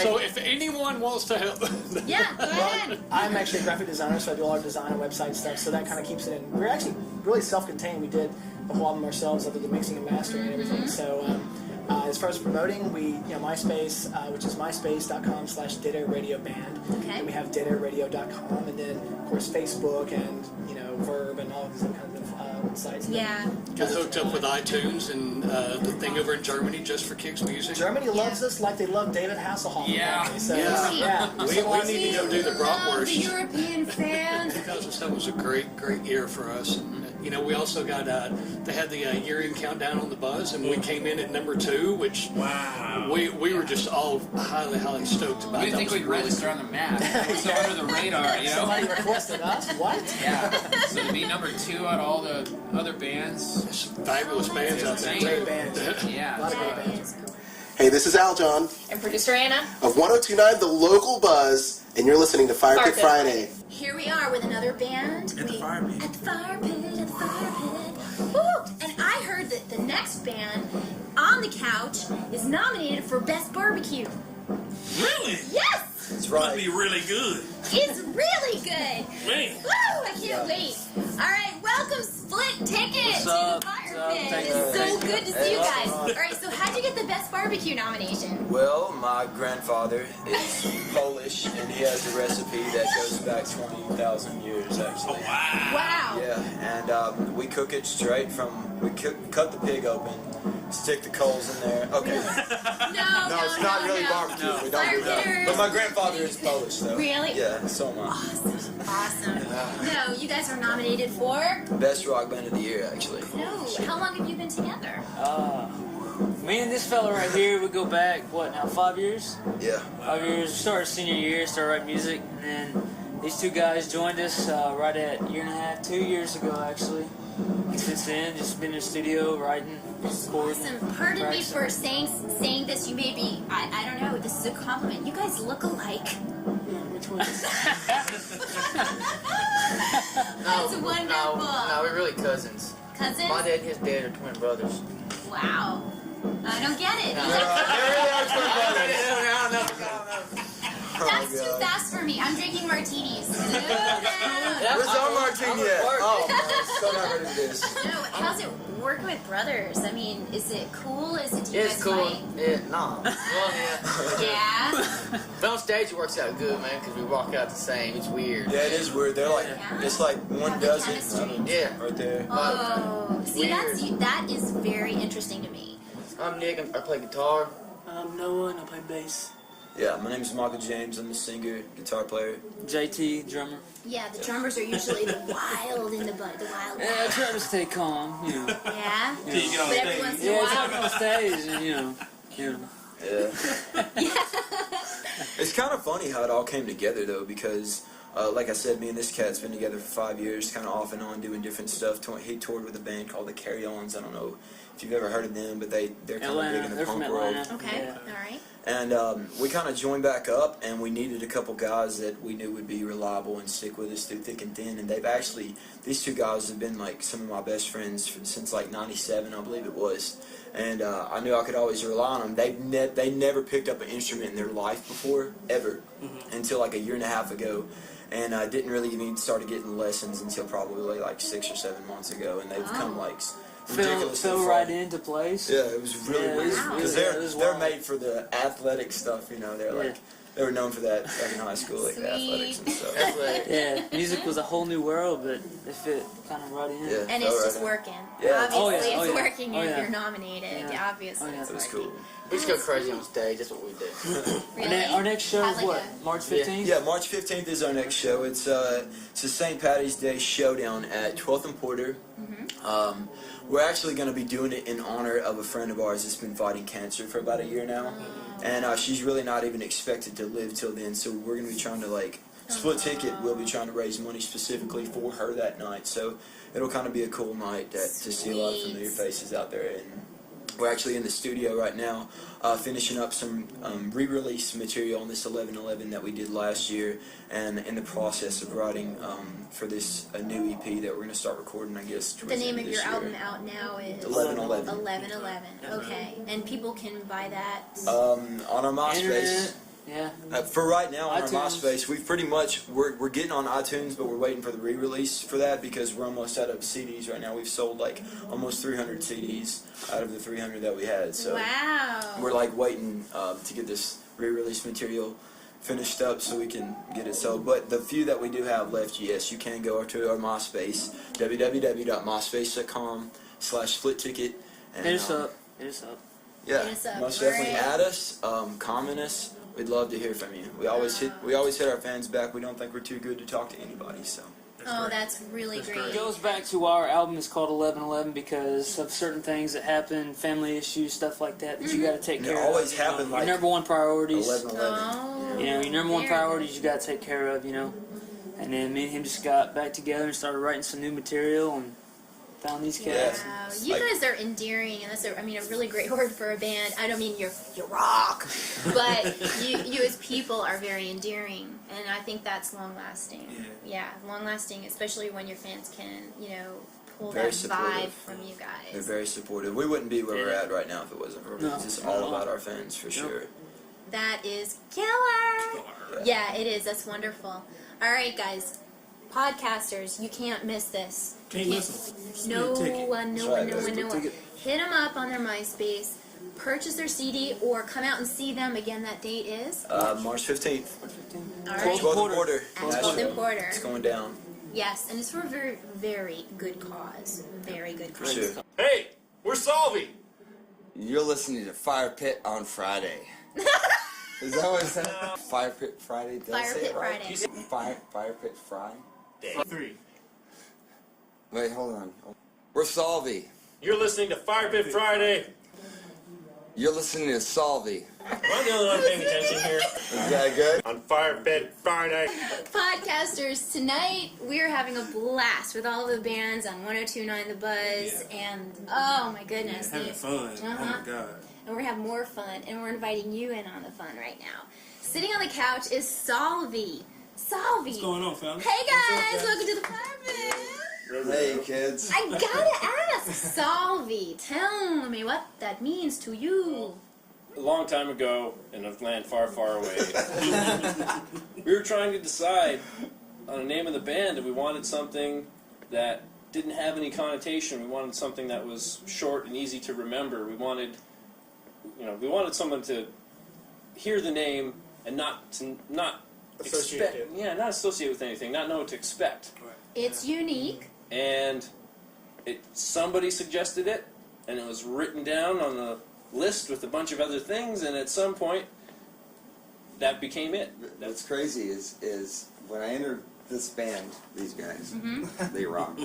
So if anyone wants to help. Yeah, go ahead. I'm actually a graphic designer, so I do all our design and website stuff, so that kind of keeps it in. We're actually really self-contained. We did the whole album ourselves, other than mixing and mastering and everything. So as far as promoting, we, MySpace, which is myspace.com/DeadAirRadioBand. Okay. And we have deadairradio.com, and then, of course, Facebook and, Verb and all of these other kinds of sites. Yeah. Got hooked up with iTunes and the thing over in Germany just for Kicks Music. Germany loves us like they love David Hasselhoff. Yeah. So, Yeah. yeah. We need to go do the The bratwurst. European fans. 2007 was a great year for us. And, you know, we also got they had the year-end countdown on the Buzz, and we came in at number 2, which we were just all highly stoked about. We didn't think we'd register on the map. We were so under the radar, you know. Somebody requested us. What? Yeah. So to be number 2 out of all the other bands, fabulous bands out there. Great bands. Yeah. Hey, this is Al John And producer Anna. of 102.9 The Local Buzz, and you're listening to Fire Pit Friday. Here we are with another band. At the fire pit. At the fire pit. At the fire pit. Woo! And I heard that the next band on the couch is nominated for Best Barbecue. Really? Yes! That's Must be really good. It's really good. Man. Woo! I can't wait. All right, welcome Split Ticket to the Fire Pit. Thank It's you. so good to see you guys. Hey. All right, so how'd you get the Best Barbecue nomination? Well, my grandfather is Polish, and he has a recipe that goes back 20,000 years, actually. Wow. Yeah, and we cook it straight from, cut the pig open, stick the coals in there. Okay. No, it's not really barbecue. No. We don't do that. But my grandfather is Polish, though. Really? Yeah, so am I. Awesome. No, you guys are nominated for? Best rock band of the year, actually. No. How long have you been together? Me and this fella right here, we go back, what now, 5 years? Yeah. 5 years. We started senior year, started writing music, and then these two guys joined us right at 1.5 2 years ago, actually. Since then, just been in the studio, writing, recording. Awesome. Pardon me for saying this. You may be, I don't know, this is a compliment. You guys look alike. Which one? That's wonderful. No, we're really cousins. Cousins? My dad and his dad are twin brothers. Wow. I don't get it. That's too fast for me. I'm drinking martinis. Where's our martini at? Oh, so not ready for this. No, how's it work with brothers? I mean, is it cool? Do you It's guys cool. fight? Yeah, no. Well, yeah. Yeah? But on stage it works out good, man, because we walk out the same. It's weird. Yeah, it is weird. They're like, it's like one does it. Yeah. Right there. Oh, see, Weird. that is very interesting to me. I'm Nick. I play guitar. I'm Noah, and I play bass. Yeah, my name is Michael James. I'm a singer, guitar player. JT, drummer. Yeah, the drummers are usually the wild in the wild. Yeah, I try to stay calm, you know. Yeah? You know. But every once in a Yeah, while. talking on stage, and you know. Yeah. It's kind of funny how it all came together, though, because, like I said, me and this cat's been together for 5 years, kind of off and on doing different stuff. He toured with a band called the Carry-Ons. I don't know if you've ever heard of them, but they're kind of big in the punk world. Okay, all right. And we kind of joined back up, and we needed a couple guys that we knew would be reliable and stick with us through thick and thin. And these two guys have been like some of my best friends since like '97, I believe it was. And I knew I could always rely on them. They never picked up an instrument in their life before, ever, until like 1.5 years ago. And I didn't really even started getting lessons until probably like 6 or 7 months ago. And they've come like ridiculously Fell far. right into place. Yeah, it was really weird because they're wild. made for the athletic stuff. You know, they're like they were known for that back in high school, like the athletics and stuff. Yeah, music was a whole new world, but they fit kind of right in. Yeah, And it's just working. Yeah. Obviously, it's working Oh, if yeah. you're nominated. Yeah. Obviously, it's It was working. cool. We just go crazy on stage. That's what we do. Really? Our next show is what? March 15th? Yeah, March 15th is our next show. It's a St. Patty's Day showdown at 12th and Porter. We're actually going to be doing it in honor of a friend of ours that's been fighting cancer for about 1 year now. And she's really not even expected to live till then, so we're going to be trying to, like, split ticket. We'll be trying to raise money specifically for her that night. So it'll kind of be a cool night to see a lot of familiar faces out there. And we're actually in the studio right now finishing up some re-release material on this 11/11 that we did last year, and in the process of writing for this a new EP that we're going to start recording, I guess. The name of your album out now is 11/11. 11/11. Okay, and people can buy that. On our MySpace. Internet. Yeah. For right now, on iTunes. our MySpace, we've pretty much we're getting on iTunes, but we're waiting for the re-release for that because we're almost out of CDs right now. We've sold like almost 300 CDs out of the 300 that we had. So Wow. we're like waiting to get this re-release material finished up so we can get it sold. But the few that we do have left, yes, you can go to our MySpace, www.myspace.com/splitticket. Hit us up. Hit us up. Yeah, Hit us up. most definitely Right. add us, comment us. We'd love to hear from you. We always hit our fans back. We don't think we're too good to talk to anybody, so. Oh, that's really great. It goes back to our album is called 1111 because of certain things that happen, family issues, stuff like that you got to take care of. It always happen Your like number one priorities. 11/11. Your number one priorities you got to take care of, And then me and him just got back together and started writing some new material and found these cats. Wow, you guys are endearing, and that's a really great word for a band. I don't mean you're rock, but you as people are very endearing, and I think that's long lasting. Yeah, long lasting, especially when your fans can, pull Very that supportive. vibe from you guys. They're very supportive. We wouldn't be where we're at right now if it wasn't for them. It's just all about our fans, for sure. That is killer. Yeah, it is. That's wonderful. All right, guys. Podcasters, you can't miss this. Can't miss them. No one. Hit them up on their MySpace, purchase their CD, or come out and see them. Again, that date is? March 15th. All right. 12th and Porter. At 12th and Porter. It's going down. Yes, and it's for a very, very good cause. Very good cause. For sure. Hey, we're Salvi. You're listening to Fire Pit on Friday. Is that what it said? Fire Pit Friday? Did I Fire say Pit it right? Friday. Fire Pit Friday? 3. Wait, hold on. We're Salvi. You're listening to Fire Pit Friday. You're listening to Salvi. Am I the only one paying attention here? Is that good? On Fire Pit Friday. Podcasters, tonight we're having a blast with all the bands on 102.9 The Buzz, and oh my goodness. Having fun. Oh my God. And we're going to have more fun, and we're inviting you in on the fun right now. Sitting on the couch is Salvi. Salvi. What's going on, fellas? Hey guys, welcome to the Fire Pit. Hey, kids. I gotta ask, Salvi, tell me what that means to you. A long time ago, in a land far, far away, we were trying to decide on a name of the band, and we wanted something that didn't have any connotation. We wanted something that was short and easy to remember. We wanted someone to hear the name and not Associate expect, it. not associate with anything, not know what to expect. It's unique. And somebody suggested it, and it was written down on the list with a bunch of other things, and at some point, that became it. What's crazy is when I entered this band, these guys, they rock.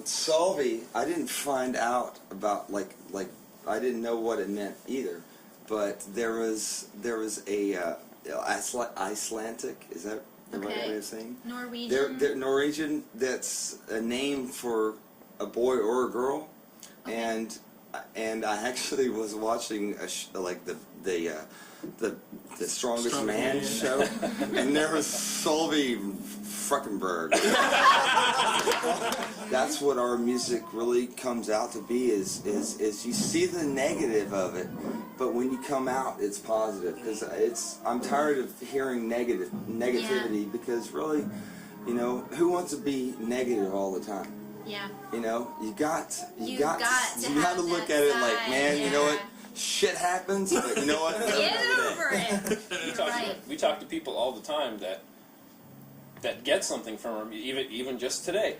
Salvi, I didn't find out about like I didn't know what it meant either, but there was a Icelandic, is that the right way of saying? Norwegian. They're Norwegian. That's a name for a boy or a girl, and I actually was watching the Strongest Man show, and there was Solveig Fruckenberg. That's what our music really comes out to be. Is you see the negative of it, but when you come out, it's positive. Because I'm tired of hearing negativity. Because really, who wants to be negative all the time? Yeah. You got to look that at it side, like, man, you know what? Shit happens, but you know what? Get over it. We talk to people all the time that get something from them, even just today.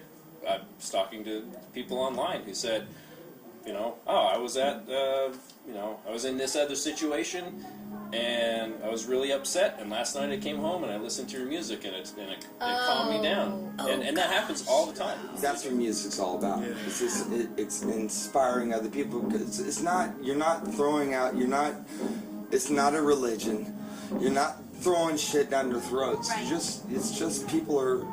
I was talking to people online who said, I was at, I was in this other situation, and I was really upset, and last night I came home and I listened to your music, and it calmed me down. And that happens all the time. That's what music's all about. Yeah. It's inspiring other people, because it's not a religion. You're not throwing shit down their throats. Right. It's just people are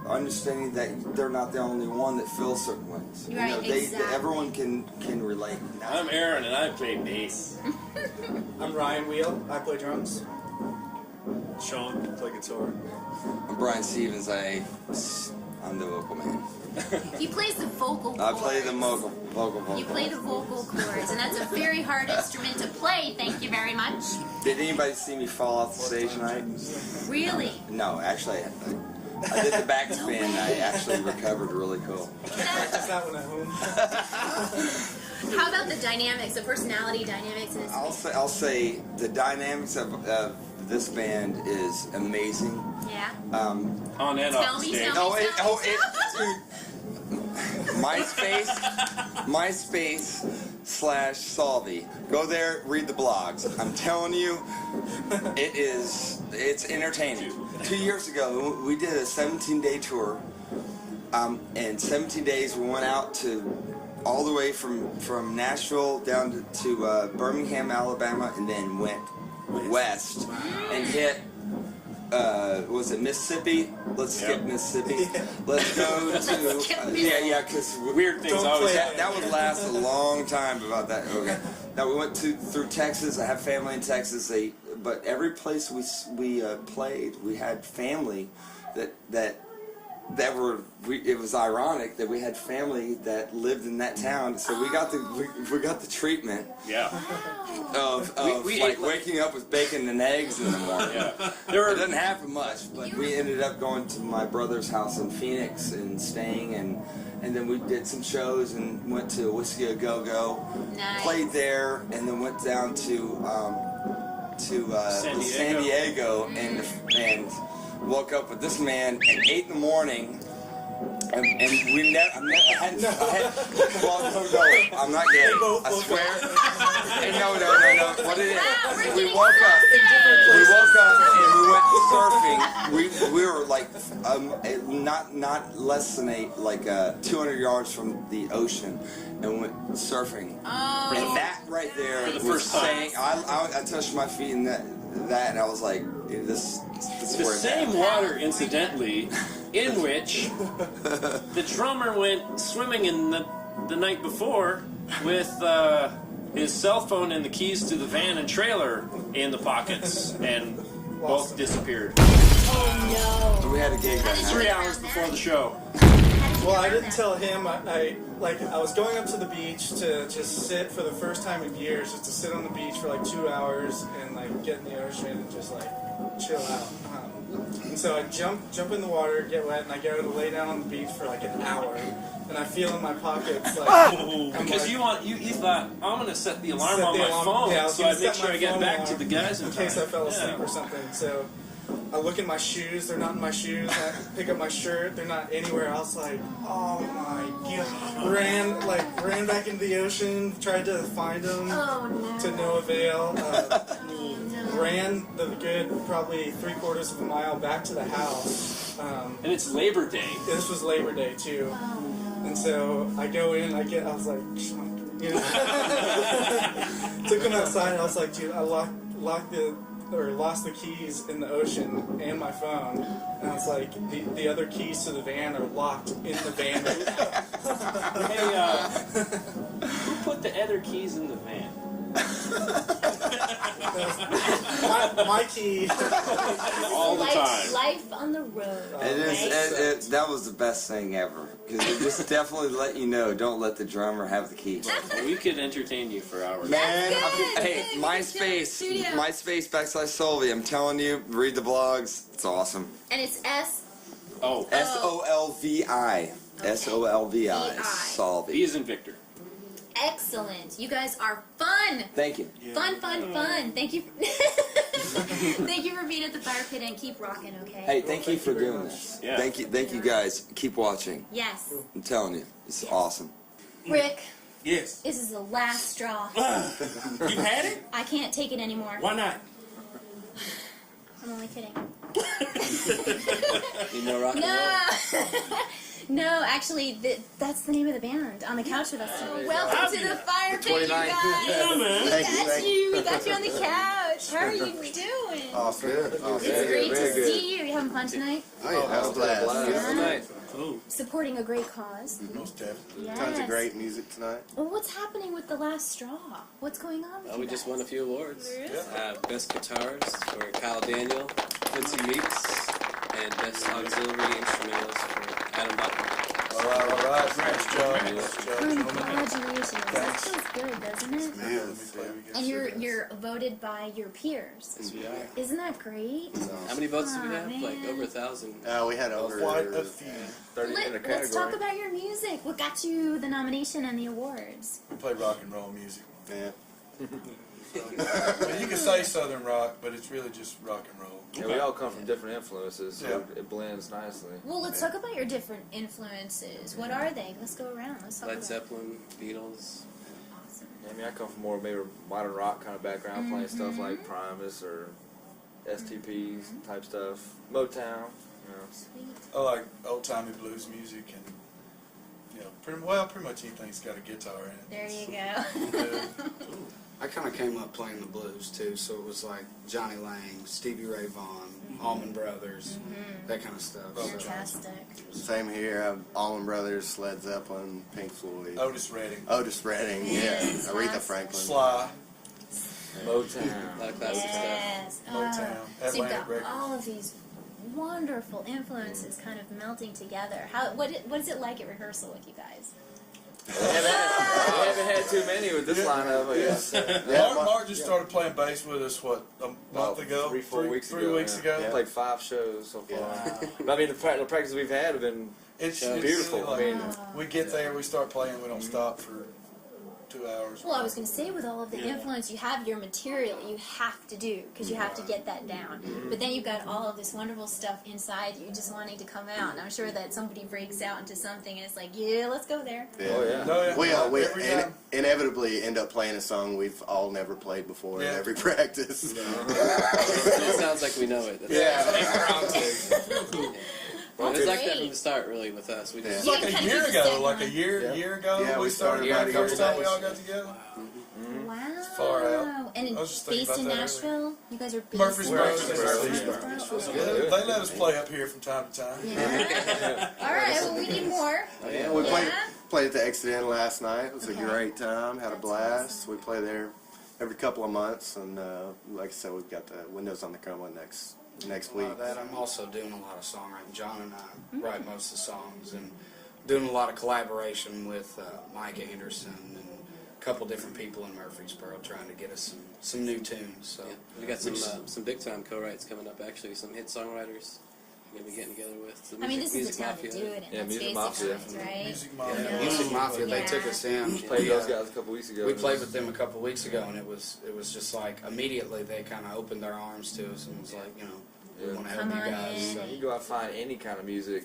understanding that they're not the only one that feels certain ways. Right, exactly. Everyone can relate. I'm Aaron, and I play bass. I'm Ryan Wheel. I play drums. Sean, play guitar. I'm Brian Stevens. I'm the vocal man. He plays the vocal chords. I play the vocal. You play the vocal chords, and that's a very hard instrument to play. Thank you very much. Did anybody see me fall off the stage tonight? Really? No, actually, I did the back spin. I actually recovered really cool. Practice that one at home. How about the dynamics, the personality dynamics in this? I'll say the dynamics of this band is amazing. Yeah. On and off the stage. MySpace/Salvi. Go there, read the blogs. I'm telling you, it's entertaining. 2 years ago, we did a 17-day tour. In 17 days, we went out to all the way from Nashville down to Birmingham, Alabama, and then went west and hit. Was it Mississippi? Let's skip Mississippi. Let's go to because weird things always happen. That would last a long time about that. Okay. Now we went through Texas. I have family in Texas. But every place we played, we had family that were. It was ironic that we had family that lived in that town, so we got the treatment. Yeah. Of like waking up with bacon and eggs in the morning. Yeah. It doesn't happen much, but we ended up going to my brother's house in Phoenix and staying, and then we did some shows and went to Whiskey A Go Go, played there, and then went down to San Diego and woke up with this man at 8 in the morning. And we never, well, no, I'm not gay, I swear. No. What it is, we woke up and we went surfing. We were like, not less than 200 yards from the ocean, and went surfing. Oh. And that right there For the was first time. saying, I touched my feet in that, and I was like, this is The where it's same at. water, incidentally, in which the drummer went swimming in the night before with his cell phone and the keys to the van and trailer in the pockets, and both disappeared. Oh So we had a gig that night. 3 hours before the show. Well, I didn't tell him. I was going up to the beach to just sit for the first time in years, just to sit on the beach for like 2 hours and like get in the ocean and just like chill out. And so I jump in the water, get wet, and I go to lay down on the beach for like an hour. And I feel in my pockets like Because you thought, I'm going to set the alarm on my phone, so I make sure I get back to the guys in case I time. fell asleep or something. So I look in my shoes, they're not in my shoes. I pick up my shirt, they're not anywhere. I was like, oh my god. Ran back into the ocean, tried to find them to no avail. Ran the good probably 3/4 of a mile back to the house. And it's Labor Day. This was Labor Day too. And so I go in, I was like, took them outside, and I was like, dude, I lost the keys in the ocean and my phone. And I was like, the other keys to the van are locked in the van right now. Hey, who put the other keys in the van? my key. All the time. Life on the road. That was the best thing ever. Because it just definitely let you know, don't let the drummer have the key. We could entertain you for hours. Man, hey, MySpace/Solvi, I'm telling you, read the blogs. It's awesome. And it's SOLVI. SOLVI. Solvi. He is in Victor. Excellent. You guys are fun. Thank you. Fun. Thank you. Thank you for being at the fire pit, and keep rocking, okay? Hey, thank you for doing this. Yeah. Thank you guys. Keep watching. Yes. I'm telling you, it's awesome. Rick. Yes. This is the last straw. You had it? I can't take it anymore. Why not? I'm only kidding. You know, rock and roll. No. No, actually, that's the name of the band. On the couch with us tonight. Welcome to the fire pit, you guys. Yeah, man. We got you on the couch. How are you doing? Awesome. It's great to see you. Are you having fun tonight? Oh, yeah, that was blast. Yeah. Cool. Supporting a great cause. Most definitely. Yes. Tons of great music tonight. Well, what's happening with the last straw? What's going on with you We just guys? won a few awards. Yeah. Best guitarist for Kyle Daniel, Quincy Meeks, and best auxiliary instrumentalist for Adam Butler. All right. Nice job. Congratulations. That feels good, doesn't it? Yeah, And you're voted by your peers. Yes, we are. Isn't that great? How many votes do we have? Man. Like over 1,000. We had over quite a few. 30 in a category. Let's talk about your music. What got you the nomination and the awards? We play rock and roll music. Yeah. Well, you can say Southern rock, but it's really just rock and roll. Yeah, we all come from different influences, so it blends nicely. Well, let's talk about your different influences. What are they? Let's go around. Let's talk Led about Zeppelin, Beatles. Awesome. I mean, I come from more maybe modern rock kind of background, playing stuff like Primus or STPs type stuff, Motown. You know. Sweet. I like old-timey blues music and, pretty much anything's got a guitar in it. There you go. I kind of came up playing the blues too, so it was like Johnny Lang, Stevie Ray Vaughan, Allman Brothers, that kind of stuff. Fantastic. Same here. Allman Brothers, Led Zeppelin, Pink Floyd. Otis Redding. Yeah. Aretha Franklin. Sly. Motown. A lot of classic Yes. Motown. So you've Atlantic got Records. all of these wonderful influences kind of melting together. What is it like at rehearsal with you guys? We haven't had too many with this lineup, I guess. Mark just started playing bass with us, a month ago? 3 weeks ago. Yeah. Played 5 shows so far. But I mean, the practices we've had have been beautiful. Really I mean, we get there, we start playing, we don't stop for 2 hours. Well, I was going to say, with all of the influence, you have your material you have to do, because you have to get that down. But then you've got all of this wonderful stuff inside you just wanting to come out. And I'm sure that somebody breaks out into something and it's like, yeah, let's go there. Yeah. Oh, yeah. We inevitably end up playing a song we've all never played before in every practice. It sounds like we know it. Well, it was like that great. from the start, really, with us. We just It was like a year ago, year ago. Yeah, we started about the first time we all got together. Wow. Far out. And I was just thinking based in about that Nashville? You guys are based Murfreesboro. in They let us play up here from time to time. All right, well, we need more. Yeah, we played at the Exit Inn last night. It was a great time. Had a blast. Awesome. We play there every couple of months, and like I said, we've got the Windows on the Chroma next A week. lot of that. I'm also doing a lot of songwriting. John and I write most of the songs, and doing a lot of collaboration with Mike Anderson and a couple different people in Murfreesboro, trying to get us some new tunes. So we got some big time co-writes coming up. Actually, some hit songwriters we're gonna be getting together with. I mean, this is the time to do it. And Music that's Mafia. basic, right? Music Mafia. Yeah, Music Mafia. They took us in. Played those guys a couple weeks ago. We played with them a couple weeks ago, and it was just like immediately they kind of opened their arms to us and was like, we want to help you guys. So. You can go out and find any kind of music,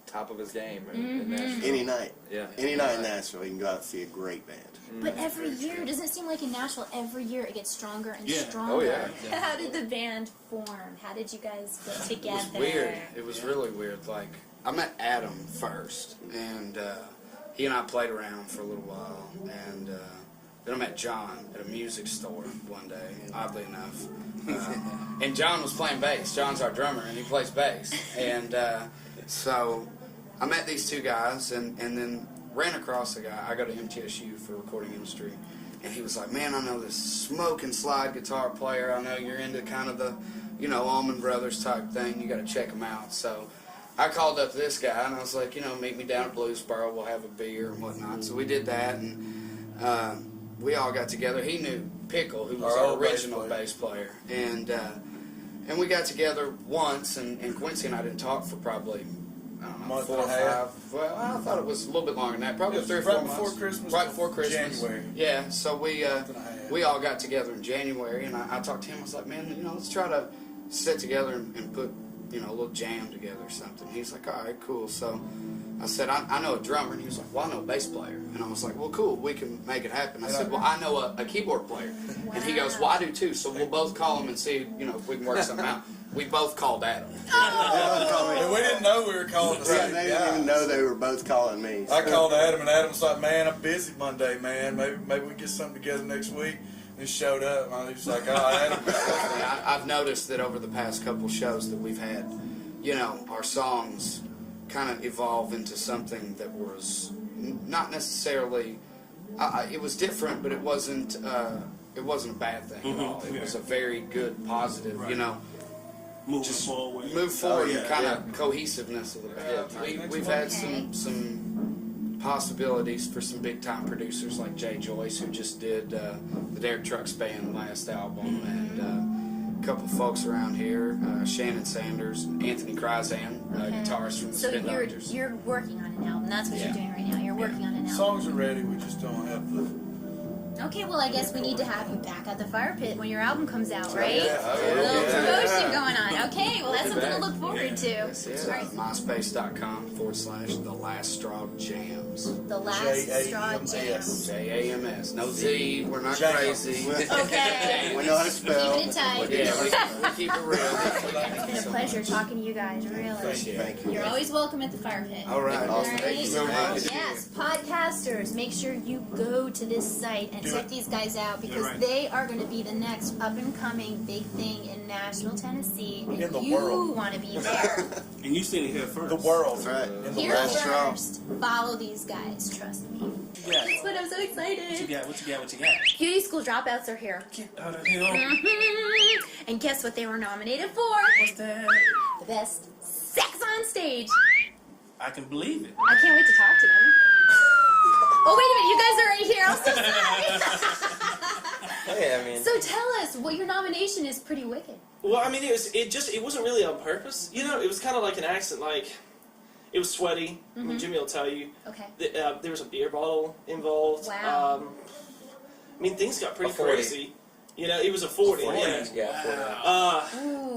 top of his game in Nashville. Any night. Yeah. Any night in Nashville, you can go out and see a great band. But every year, doesn't it seem like in Nashville, every year it gets stronger and stronger? Oh, yeah. How did the band form? How did you guys get together? It was weird. It was really weird. Like, I met Adam first, and he and I played around for a little while, and then I met John at a music store one day, oddly enough. And John was playing bass. John's our drummer, and he plays bass. And so I met these two guys, and then ran across a guy. I go to MTSU for recording industry, and he was like, man, I know this smoke and slide guitar player. I know you're into kind of the, Allman Brothers type thing. You got to check them out. So I called up this guy, and I was like, meet me down at Bluesboro. We'll have a beer and whatnot. So we did that, and we all got together. He knew Pickle, who was our original bass player. And we got together once, and Quincy and I didn't talk for probably, I don't know, month 4 or and a half. 5. Well, I thought it was a little bit longer than that. Probably 3 or 4 months. Before Christmas. Right before Christmas. January. Yeah, so we all got together in January, and I talked to him. I was like, man, let's try to sit together and put, a little jam together or something. He's like, all right, cool. So I said, I know a drummer, and he was like, well, I know a bass player. And I was like, well, cool, we can make it happen. I said, well, I know a keyboard player. And he goes, well, I do too, so we'll both call him and see, if we can work something out. We both called Adam. And we didn't know we were calling the same They guy. didn't even know they were both calling me. I called Adam, and Adam was like, man, I'm busy Monday, man. Maybe we get something together next week. And he showed up, and I was like, oh, Adam. I've noticed that over the past couple shows that we've had, our songs kind of evolve into something that was not necessarily, it was different, but it wasn't a bad thing at all. It was a very good, positive, Move forward. Kind of cohesiveness of the band. We've had some possibilities for some big time producers like Jay Joyce, who just did the Derek Trucks Band last album, and a couple folks around here, Shannon Sanders, and Anthony Kryzan, guitarist from the Spin Doctors. You're working on an album. That's what you're doing right now. You're working on an album. Songs are ready, we just don't have the Okay, well, I guess we need to have you back at the fire pit when your album comes out, right? Yeah. A little promotion going on. Okay, well, that's something to look forward to. Yes, All right. MySpace.com/The Last Straw Jams. The Last Straw Jams. JAMS. No Z. We're not Jams. crazy. Okay. We know how to spell. Keeping it tight. Yeah, we keep it real. It's been a pleasure talking to you guys, really. Thank you. You're always welcome at the fire pit. All right. Awesome. Thank you so much. Yes, podcasters, make sure you go to this site and check these guys out because they are going to be the next up and coming big thing in Nashville, Tennessee. And In the you world. want to be there. And you seen it here first. The world. Right. Here first. Follow these guys, trust me. Yeah. That's what I'm so excited. What you got? What you got? What you got? Beauty school dropouts are here. Get out of here. And guess what they were nominated for? What's that? The best sex on stage. I can believe it. I can't wait to talk to them. Oh, wait a minute, you guys are right here. I'm so sorry. Hey, I mean, So tell us, what your nomination is pretty wicked. Well, I mean, it wasn't really on purpose. You know, it was kind of like an accident. Like, it was sweaty. I mean, Jimmy will tell you. Okay. There was a beer bottle involved. Wow. I mean, things got pretty 40. crazy. You know, it was a 40. Yeah.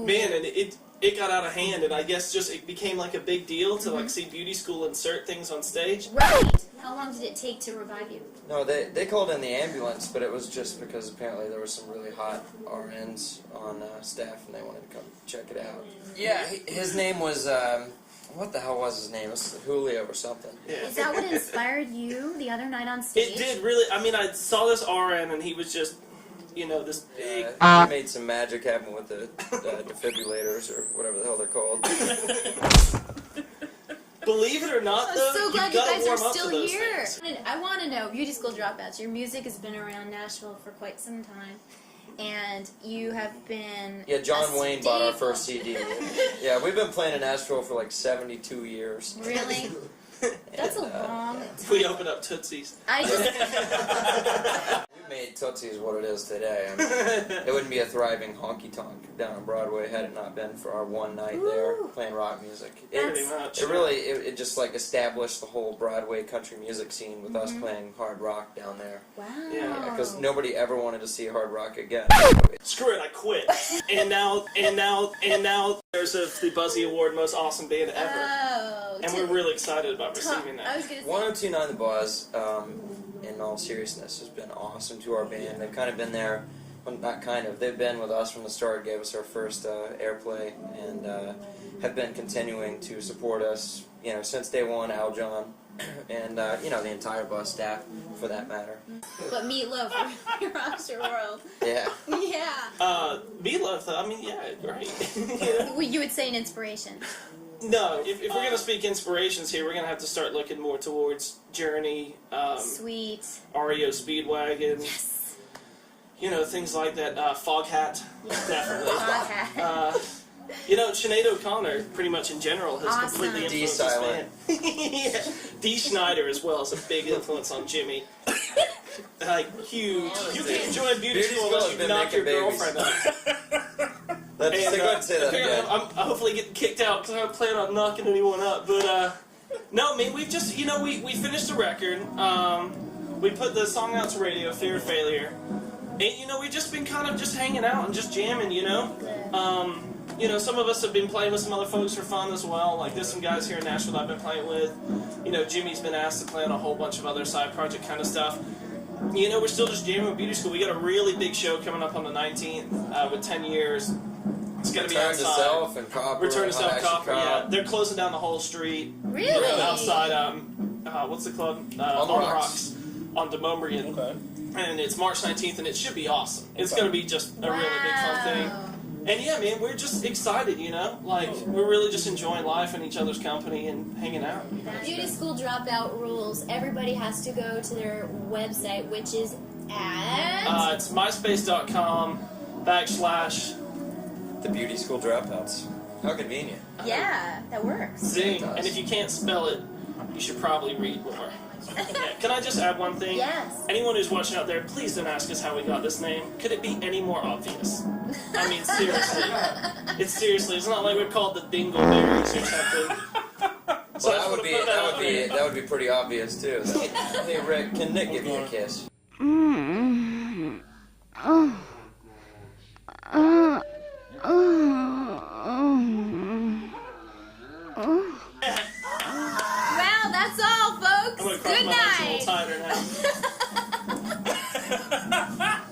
Man, and it got out of hand, and I guess just it became like a big deal to like see beauty school insert things on stage. Right. How long did it take to revive you? no, they called in the ambulance, but it was just because apparently there were some really hot RNs on staff, and they wanted to come check it out. Yeah, his name was, what the hell was his name? It was Julio or something. Yeah. Is that what inspired you the other night on stage? It did really. I mean, I saw this RN, and he was just, you know, this big. He made some magic happen with the defibrillators or whatever the hell they're called. Believe it or not, though, I'm so glad you gotta guys are warm up to still those here. things. I want to know, Beauty School Dropouts, your music has been around Nashville for quite some time. And you have been... Yeah, John a Wayne bought our staple. first CD. Yeah, we've been playing in Nashville for like 72 years. Really? That's a long time. We opened up Tootsie's. I just... We made Tootsie's what it is today. I mean, it wouldn't be a thriving honky-tonk down on Broadway had it not been for our one night there playing rock music. Pretty much. It really, it just like established the whole Broadway country music scene with us playing hard rock down there. Wow. Yeah, because nobody ever wanted to see hard rock again. Screw it, I quit. and now there's the Buzzy Award, most awesome band ever. Oh. And we're really excited about receiving that. I was going to say... 1029 The Buzz, in all seriousness, has been awesome to our band. They've kind of been there, well, not kind of, they've been with us from the start, gave us our first airplay, and have been continuing to support us, you know, since day one, Al John, and, you know, the entire Buzz staff, for that matter. But Meatloaf rocks your world. Yeah. Yeah. Meatloaf, though, I mean, yeah, great. Well, you would say an inspiration. No, if we're going to speak inspirations here, we're going to have to start looking more towards Journey, Sweet. REO Speedwagon, Yes. you know, things like that, Foghat, definitely. Foghat. You know, Sinead O'Connor, pretty much in general, has Awesome. completely influenced this band. Yeah. Dee Snider as well is a big influence on Jimmy. Like, huge. You can't join beauty school unless you knock your girlfriend up. Let's go ahead and say that again. I'm hopefully getting kicked out because I don't plan on knocking anyone up. But, no, man, we've just, you know, we finished the record. We put the song out to radio, Fear of Failure. And, you know, we've just been kind of just hanging out and just jamming, you know. You know, some of us have been playing with some other folks for fun as well. Like, there's some guys here in Nashville that I've been playing with. You know, Jimmy's been asked to play on a whole bunch of other side project kind of stuff. You know, we're still just jamming with Beauty School. We got a really big show coming up on the 19th with 10 years. It's going to be outside. Return to Self and Copper. Return to Self, Hot Action Copper, yeah. Cop. They're closing down the whole street. Really? You know, outside, what's the club? On the Rocks. On Demombrian. Okay. And it's March 19th, and it should be awesome. It's going to be just a really big fun thing. And yeah, man, we're just excited, you know? Like, we're really just enjoying life and each other's company and hanging out. Beauty School Dropout rules. Everybody has to go to their website, which is at... It's myspace.com/ The Beauty School Dropouts. How convenient. Yeah, that works. Zing. And if you can't spell it, you should probably read more. Yeah. Can I just add one thing? Yes. Anyone who's watching out there, please don't ask us how we got this name. Could it be any more obvious? I mean, seriously. It's not like we're called the Dingleberries or something. So Well, that would be pretty obvious too. Hey Rick, can Nick give you a kiss? Well, that's all, folks. I'm gonna cross Good my legs a night. little tighter now.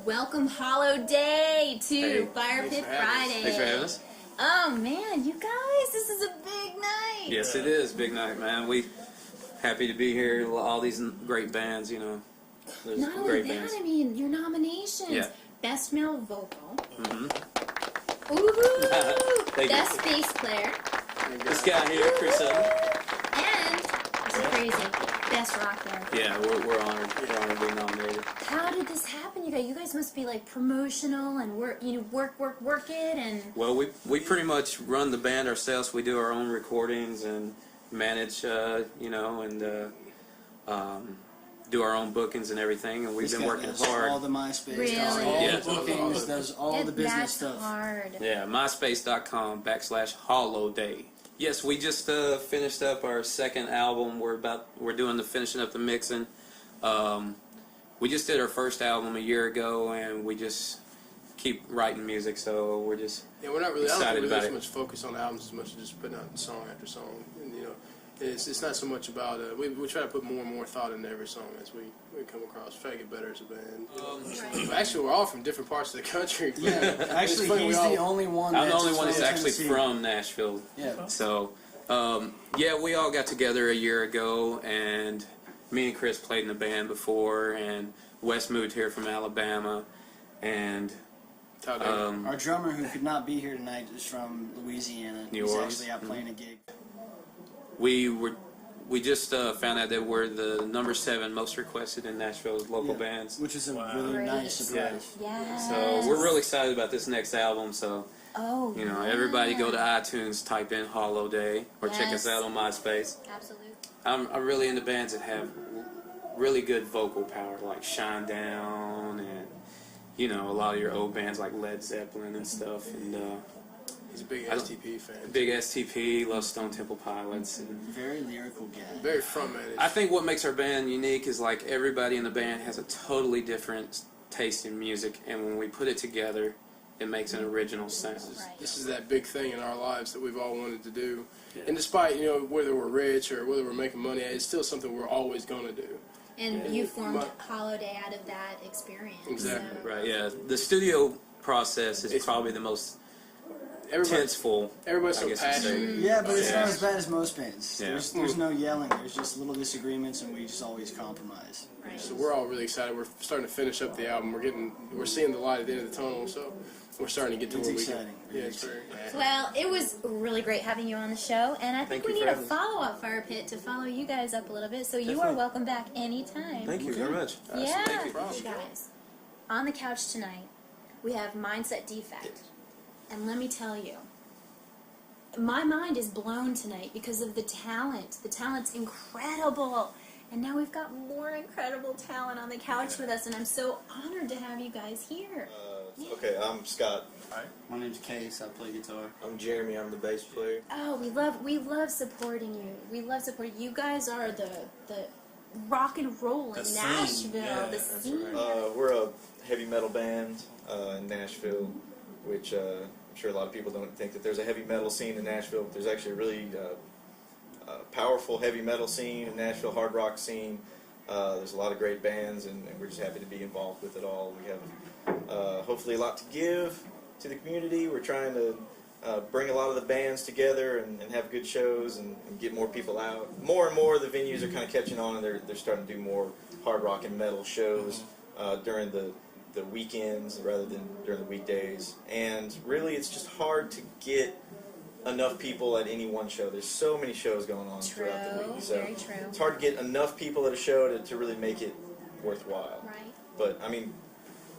Welcome, Hollow Day, to Hey, Fire Pit Friday. Thanks for having us. Oh man, you guys, this is a big night. Yes, it is. Big night, man. We happy to be here. All these great bands, you know. There's Not only great that, bands. I mean, your nominations. Yeah. Best male vocal. Mm-hmm. Ooh. Thank you. Best bass player. This guy here, Chris Evans. And, this is crazy, best rock band. Yeah, we're honored. We're honored to be nominated. How did this happen, you guys? You guys must be like promotional and work it and... Well, we pretty much run the band ourselves. We do our own recordings and manage, you know, and do our own bookings and everything. And we've This been guy working does hard. all the MySpace, Really? does all Yeah. the bookings, does all the business that's stuff. hard. Yeah, myspace.com/hollowday. Yes, we just finished up our second album. We're doing the finishing up the mixing. We just did our first album a year ago, and we just keep writing music. So we're just Yeah, we're not really. I don't excited think we about have so it. much focus on albums as much as just putting out song after song. And, you know, it's not so much about. We try to put more and more thought into every song as we come across. Try to get better as a band. Actually, we're all from different parts of the country. Yeah, actually, he's the only one. I'm the that's only one that's from actually Tennessee. from Nashville. Yeah. So, yeah, we all got together a year ago, and me and Chris played in the band before, and Wes moved here from Alabama, and Our drummer, who could not be here tonight, is from Louisiana. New He's Orleans. actually out playing a gig. we just found out that we're the number 7 most requested in Nashville's local bands, which is a really nice surprise. Yeah. So we're really excited about this next album. So. Oh, You know, everybody go to iTunes, type in Hollow Day, or check us Yes. out on MySpace. Absolutely. I'm really into bands that have really good vocal power, like Shine Down, and you know, a lot of your old bands like Led Zeppelin and stuff. And He's a big STP fan. Big STP, loves Stone Temple Pilots. And Very lyrical guy. Very frontman. I think what makes our band unique is like everybody in the band has a totally different taste in music, and when we put it together, it makes an original sound. This is that big thing in our lives that we've all wanted to do. And despite, you know, whether we're rich or whether we're making money, it's still something we're always going to do. And you formed Holiday out of that experience. Exactly. So. Right, yeah. The studio process is probably the most tenseful. Everybody's I so guess you'd say. passionate. Yeah, but it's not as bad as most bands. Yeah. There's no yelling. There's just little disagreements, and we just always compromise. So we're all really excited. We're starting to finish up the album. We're seeing the light at the end of the tunnel. So we're starting to get to It's where exciting. we can. Yeah, it's very. Well, it was really great having you on the show, and I think Thank we you need for a having us. follow-up Fire Pit to follow you guys up a little bit. So you are Definitely. welcome back anytime. Thank you very much. Yeah, Thank you. you guys. On the couch tonight, we have Mindset Defect, and let me tell you, my mind is blown tonight because of the talent. The talent's incredible. And now we've got more incredible talent on the couch with us, and I'm so honored to have you guys here. Okay, I'm Scott. My name's Case. I play guitar. I'm Jeremy. I'm the bass player. Oh, we love supporting you. We love supporting you. You guys are the rock and roll in Nashville. The scene. We're a heavy metal band in Nashville, which I'm sure a lot of people don't think that there's a heavy metal scene in Nashville. But there's actually a really powerful heavy metal scene in Nashville, hard rock scene. There's a lot of great bands, and we're just happy to be involved with it all. We have hopefully a lot to give to the community. We're trying to bring a lot of the bands together and have good shows and get more people out. More and more the venues are kind of catching on, and they're starting to do more hard rock and metal shows during the weekends rather than during the weekdays. And really it's just hard to get enough people at any one show. There's so many shows going on throughout the week. So very true. it's hard to get enough people at a show to really make it worthwhile. Right. But, I mean,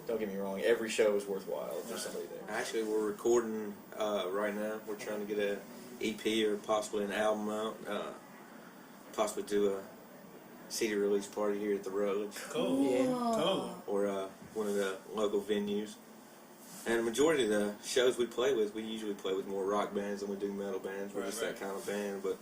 don't get me wrong, every show is worthwhile if there's somebody there. Actually, we're recording right now. We're trying to get an EP or possibly an album out. Possibly do a CD release party here at the Roads. Cool. Yeah. Cool. Or one of the local venues. And the majority of the shows we play with, we usually play with more rock bands than we do metal bands. We're just that kind of band. But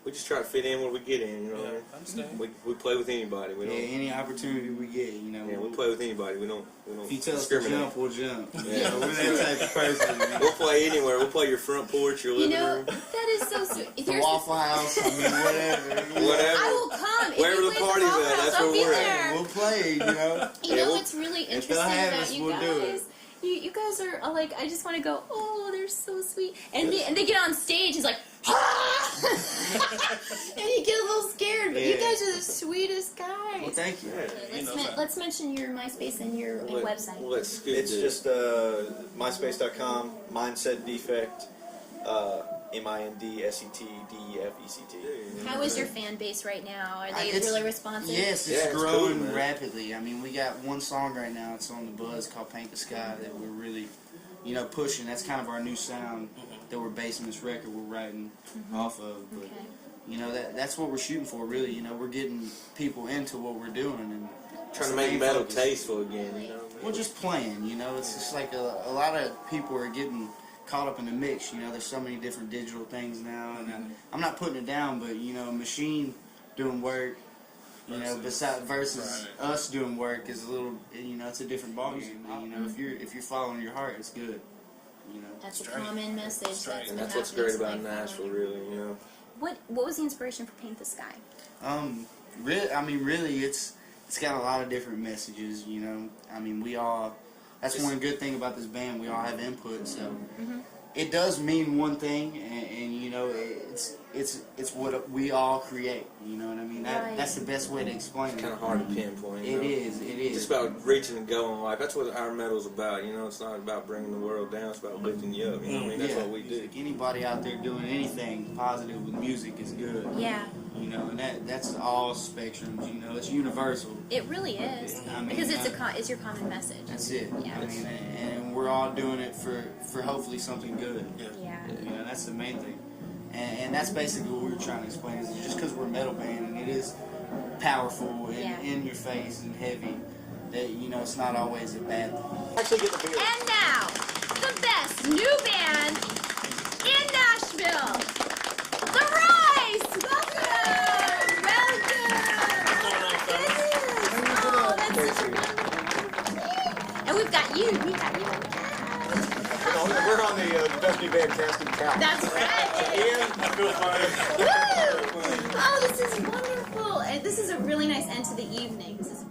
we we just try to fit in where we get in. You know what I mean? I understand. We play with anybody. We Yeah, don't. any opportunity we get, you know. Yeah, we play with anybody. We don't If you tell us to discriminate. jump, we'll jump. Yeah. You know, we're that type of person. We'll play anywhere. We'll play your front porch, your You living know, room, that is so sweet. The Here's Waffle House, I mean, whatever. whatever. I will come. If Wherever you the play party's Waffle at, House, that's I'll where be we're there. at. We'll play, you know. You know what's really if they'll interesting have about us, you we'll do guys? You guys are like, I just want to go, oh, they're so sweet. And they get on stage, it's like, ah! And you get a little scared, but you Yeah. guys are the sweetest guys. Well, thank you. Okay, let's mention your MySpace and your website. Well, let's skip It's it. just myspace.com, mindset defect, MINDSETDEFECT. How is your fan base right now? Are they It's- really responsive? Yes, it's Yeah, it's growing cool, man. rapidly. I mean, we got one song right now. It's on the Buzz called "Paint the Sky" that we're really, you know, pushing. That's kind of our new sound that we're basing this record we're writing off of. But you know, that's what we're shooting for. Really, you know, we're getting people into what we're doing and Trying to make metal tasteful again. You know. Well, just playing. You know, it's just like a lot of people are getting caught up in the mix. You know, there's so many different digital things now, and I'm not putting it down, but you know, machine doing work, you know, versus us doing work is a little, you know, it's a different ballgame. You know, if you're following your heart, it's good. You know, That's a common message. That's And that's been what's great happening about since life. Nashville, really. You know. What was the inspiration for Paint the Sky? Really, it's got a lot of different messages. You know, I mean, we all. That's one good thing about this band. We all have input, so it does mean one thing, and you know, it's what we all create. You know what I mean? That's the best way to explain it. It's kind of hard to pinpoint. You know? It is. It's just about reaching and going in life. That's what our metal's about. You know, it's not about bringing the world down. It's about lifting you up. You know what I mean? That's what we do. Anybody out there doing anything positive with music is good. Yeah. You know, and that's all spectrums. You know, it's universal. It really is. I mean, Because it's your common message. That's it. Yeah. I mean, and we're all doing it for hopefully something good. Yeah. You know, that's the main thing. And that's basically what we were trying to explain. Is just because we're a metal band and it is powerful and in your face and heavy, that you know it's not always a bad thing. Actually, get the beer. And now, the best new band in Nashville, The Royce. Welcome. Oh, that's such a wonderful. And we've got you. On the cast. We're on the Best New Band casting count. That's right. Ian, I feel fine. Woo! Oh, this is wonderful. And this is a really nice end to the evening. This is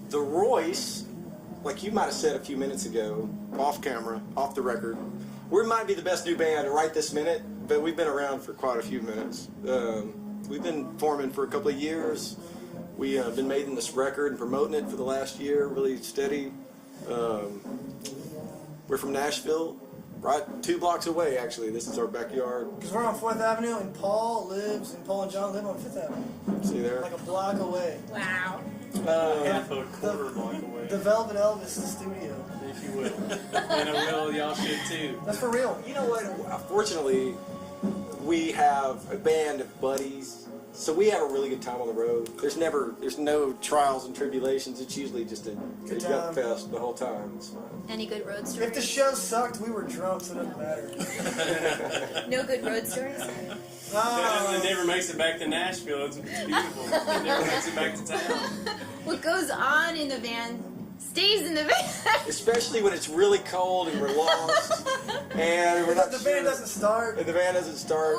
The Royce, like you might have said a few minutes ago, off camera, off the record, we might be the best new band right this minute, but we've been around for quite a few minutes. We've been forming for a couple of years. We've been making this record and promoting it for the last year, really steady. We're from Nashville, right 2 blocks away, actually. This is our backyard. Because we're on 4th Avenue, and Paul and John live on 5th Avenue. See there? Like a block away. Wow. Half a quarter block away. The Velvet Elvis studio. If you will. And a will, y'all should too. That's for real. You know what? Fortunately, we have a band of buddies, so we have a really good time on the road. There's no trials and tribulations. It's usually just a Good gut time. fest the whole time. It's fun. any good road stories? If the show sucked, we were drunk, so it doesn't matter. No good road stories? It never makes it back to Nashville. It's beautiful. It never makes it back to town. What goes on in the van stays in the van. Especially when it's really cold and we're lost, and we're not The band doesn't start. And the band doesn't start.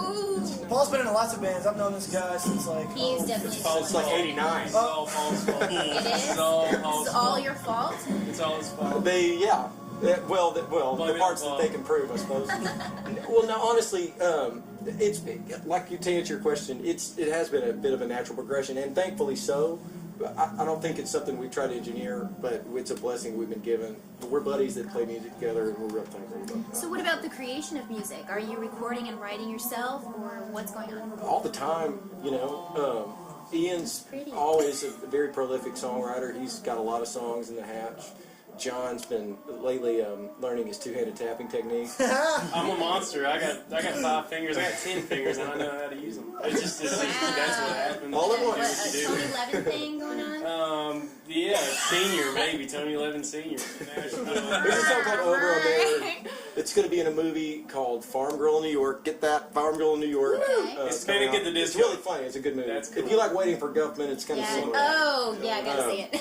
Paul's been in lots of bands. I've known this guy since like. He's definitely. It's like '89. It's all Paul's fault. It is. It's all Paul's It's all fault. your fault. It's all his fault. The parts that they can prove, I suppose. Well, no, honestly, it's like to answer your question. It has been a bit of a natural progression, and thankfully so. I don't think it's something we try to engineer, but it's a blessing we've been given. We're buddies that play music together, and we're real thankful about that. So what about the creation of music? Are you recording and writing yourself, or what's going on? All the time, you know. Ian's always a very prolific songwriter. He's got a lot of songs in the hatch. John's been lately learning his two-handed tapping technique. I'm a monster. I got 5 fingers. I got 10 fingers, and I know how to use them. It's just that's what happens. All at You once. do what you do. Tony Levin thing going on? Yeah, senior maybe Tony Levin Senior. There's a song called Over on there. It's going to be in a movie called Farm Girl in New York. Get that? Farm Girl in New York. It's gonna get the It's disco. really funny. It's a good movie. That's cool. If you like Waiting for Guffman, it's kind of similar. Oh, yeah, I gotta see it.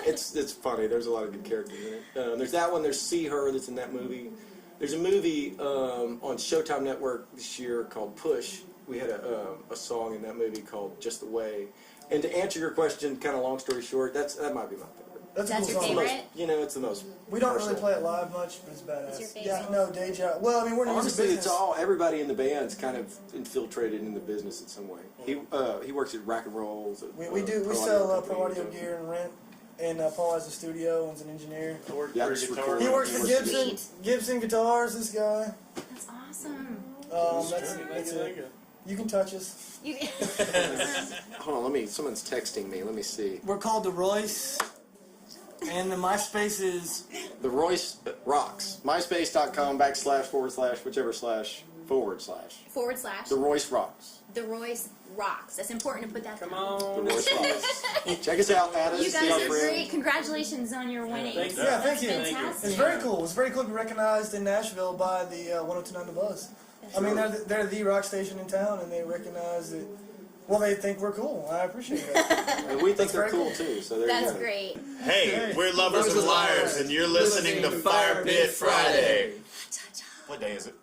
It's funny. There's a lot of good characters in it. There's that one. There's See Her that's in that movie. There's a movie on Showtime Network this year called Push. We had a song in that movie called Just the Way. And to answer your question, kind of long story short, that might be my favorite. That's your cool song. favorite? It's the most. We don't personal. really play it live much, but it's badass. It's your favorite? Yeah, no, day job. Well, I mean, we're in the music Honestly, business. it's everybody in the band's kind of infiltrated in the business in some way. He works at Rack and Rolls. We sell pro audio gear and rent, and Paul has a studio and is an engineer. He works for Gibson Guitars. This guy. That's awesome. That's it. You can touch us. Hold on, someone's texting me. Let me see. We're called the Royce, and the MySpace is The Royce Rocks. MySpace.com// whichever / The Royce Rocks. The Royce Rocks. That's important to put that. Come on. The Royce Rocks. Check us out. Add us. You guys are great. Congratulations on your winning. Thank you. Fantastic. It's very cool. It's very cool to be recognized in Nashville by the 102.9 The Buzz. I mean, they're the rock station in town, and they recognize that. Well, they think we're cool. I appreciate that. And we think they're cool too. So there That's you go. great. Hey, we're Lovers and Liars, and you're listening to Fire Pit Friday. What day is it?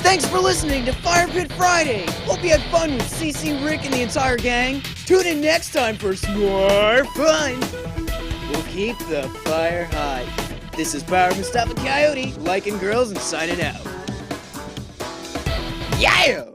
Thanks for listening to Fire Pit Friday. Hope you had fun with CC, Rick, and the entire gang. Tune in next time for some more fun. We'll keep the fire high. This is Power Mustafa Coyote, liking girls and signing out. Yeah!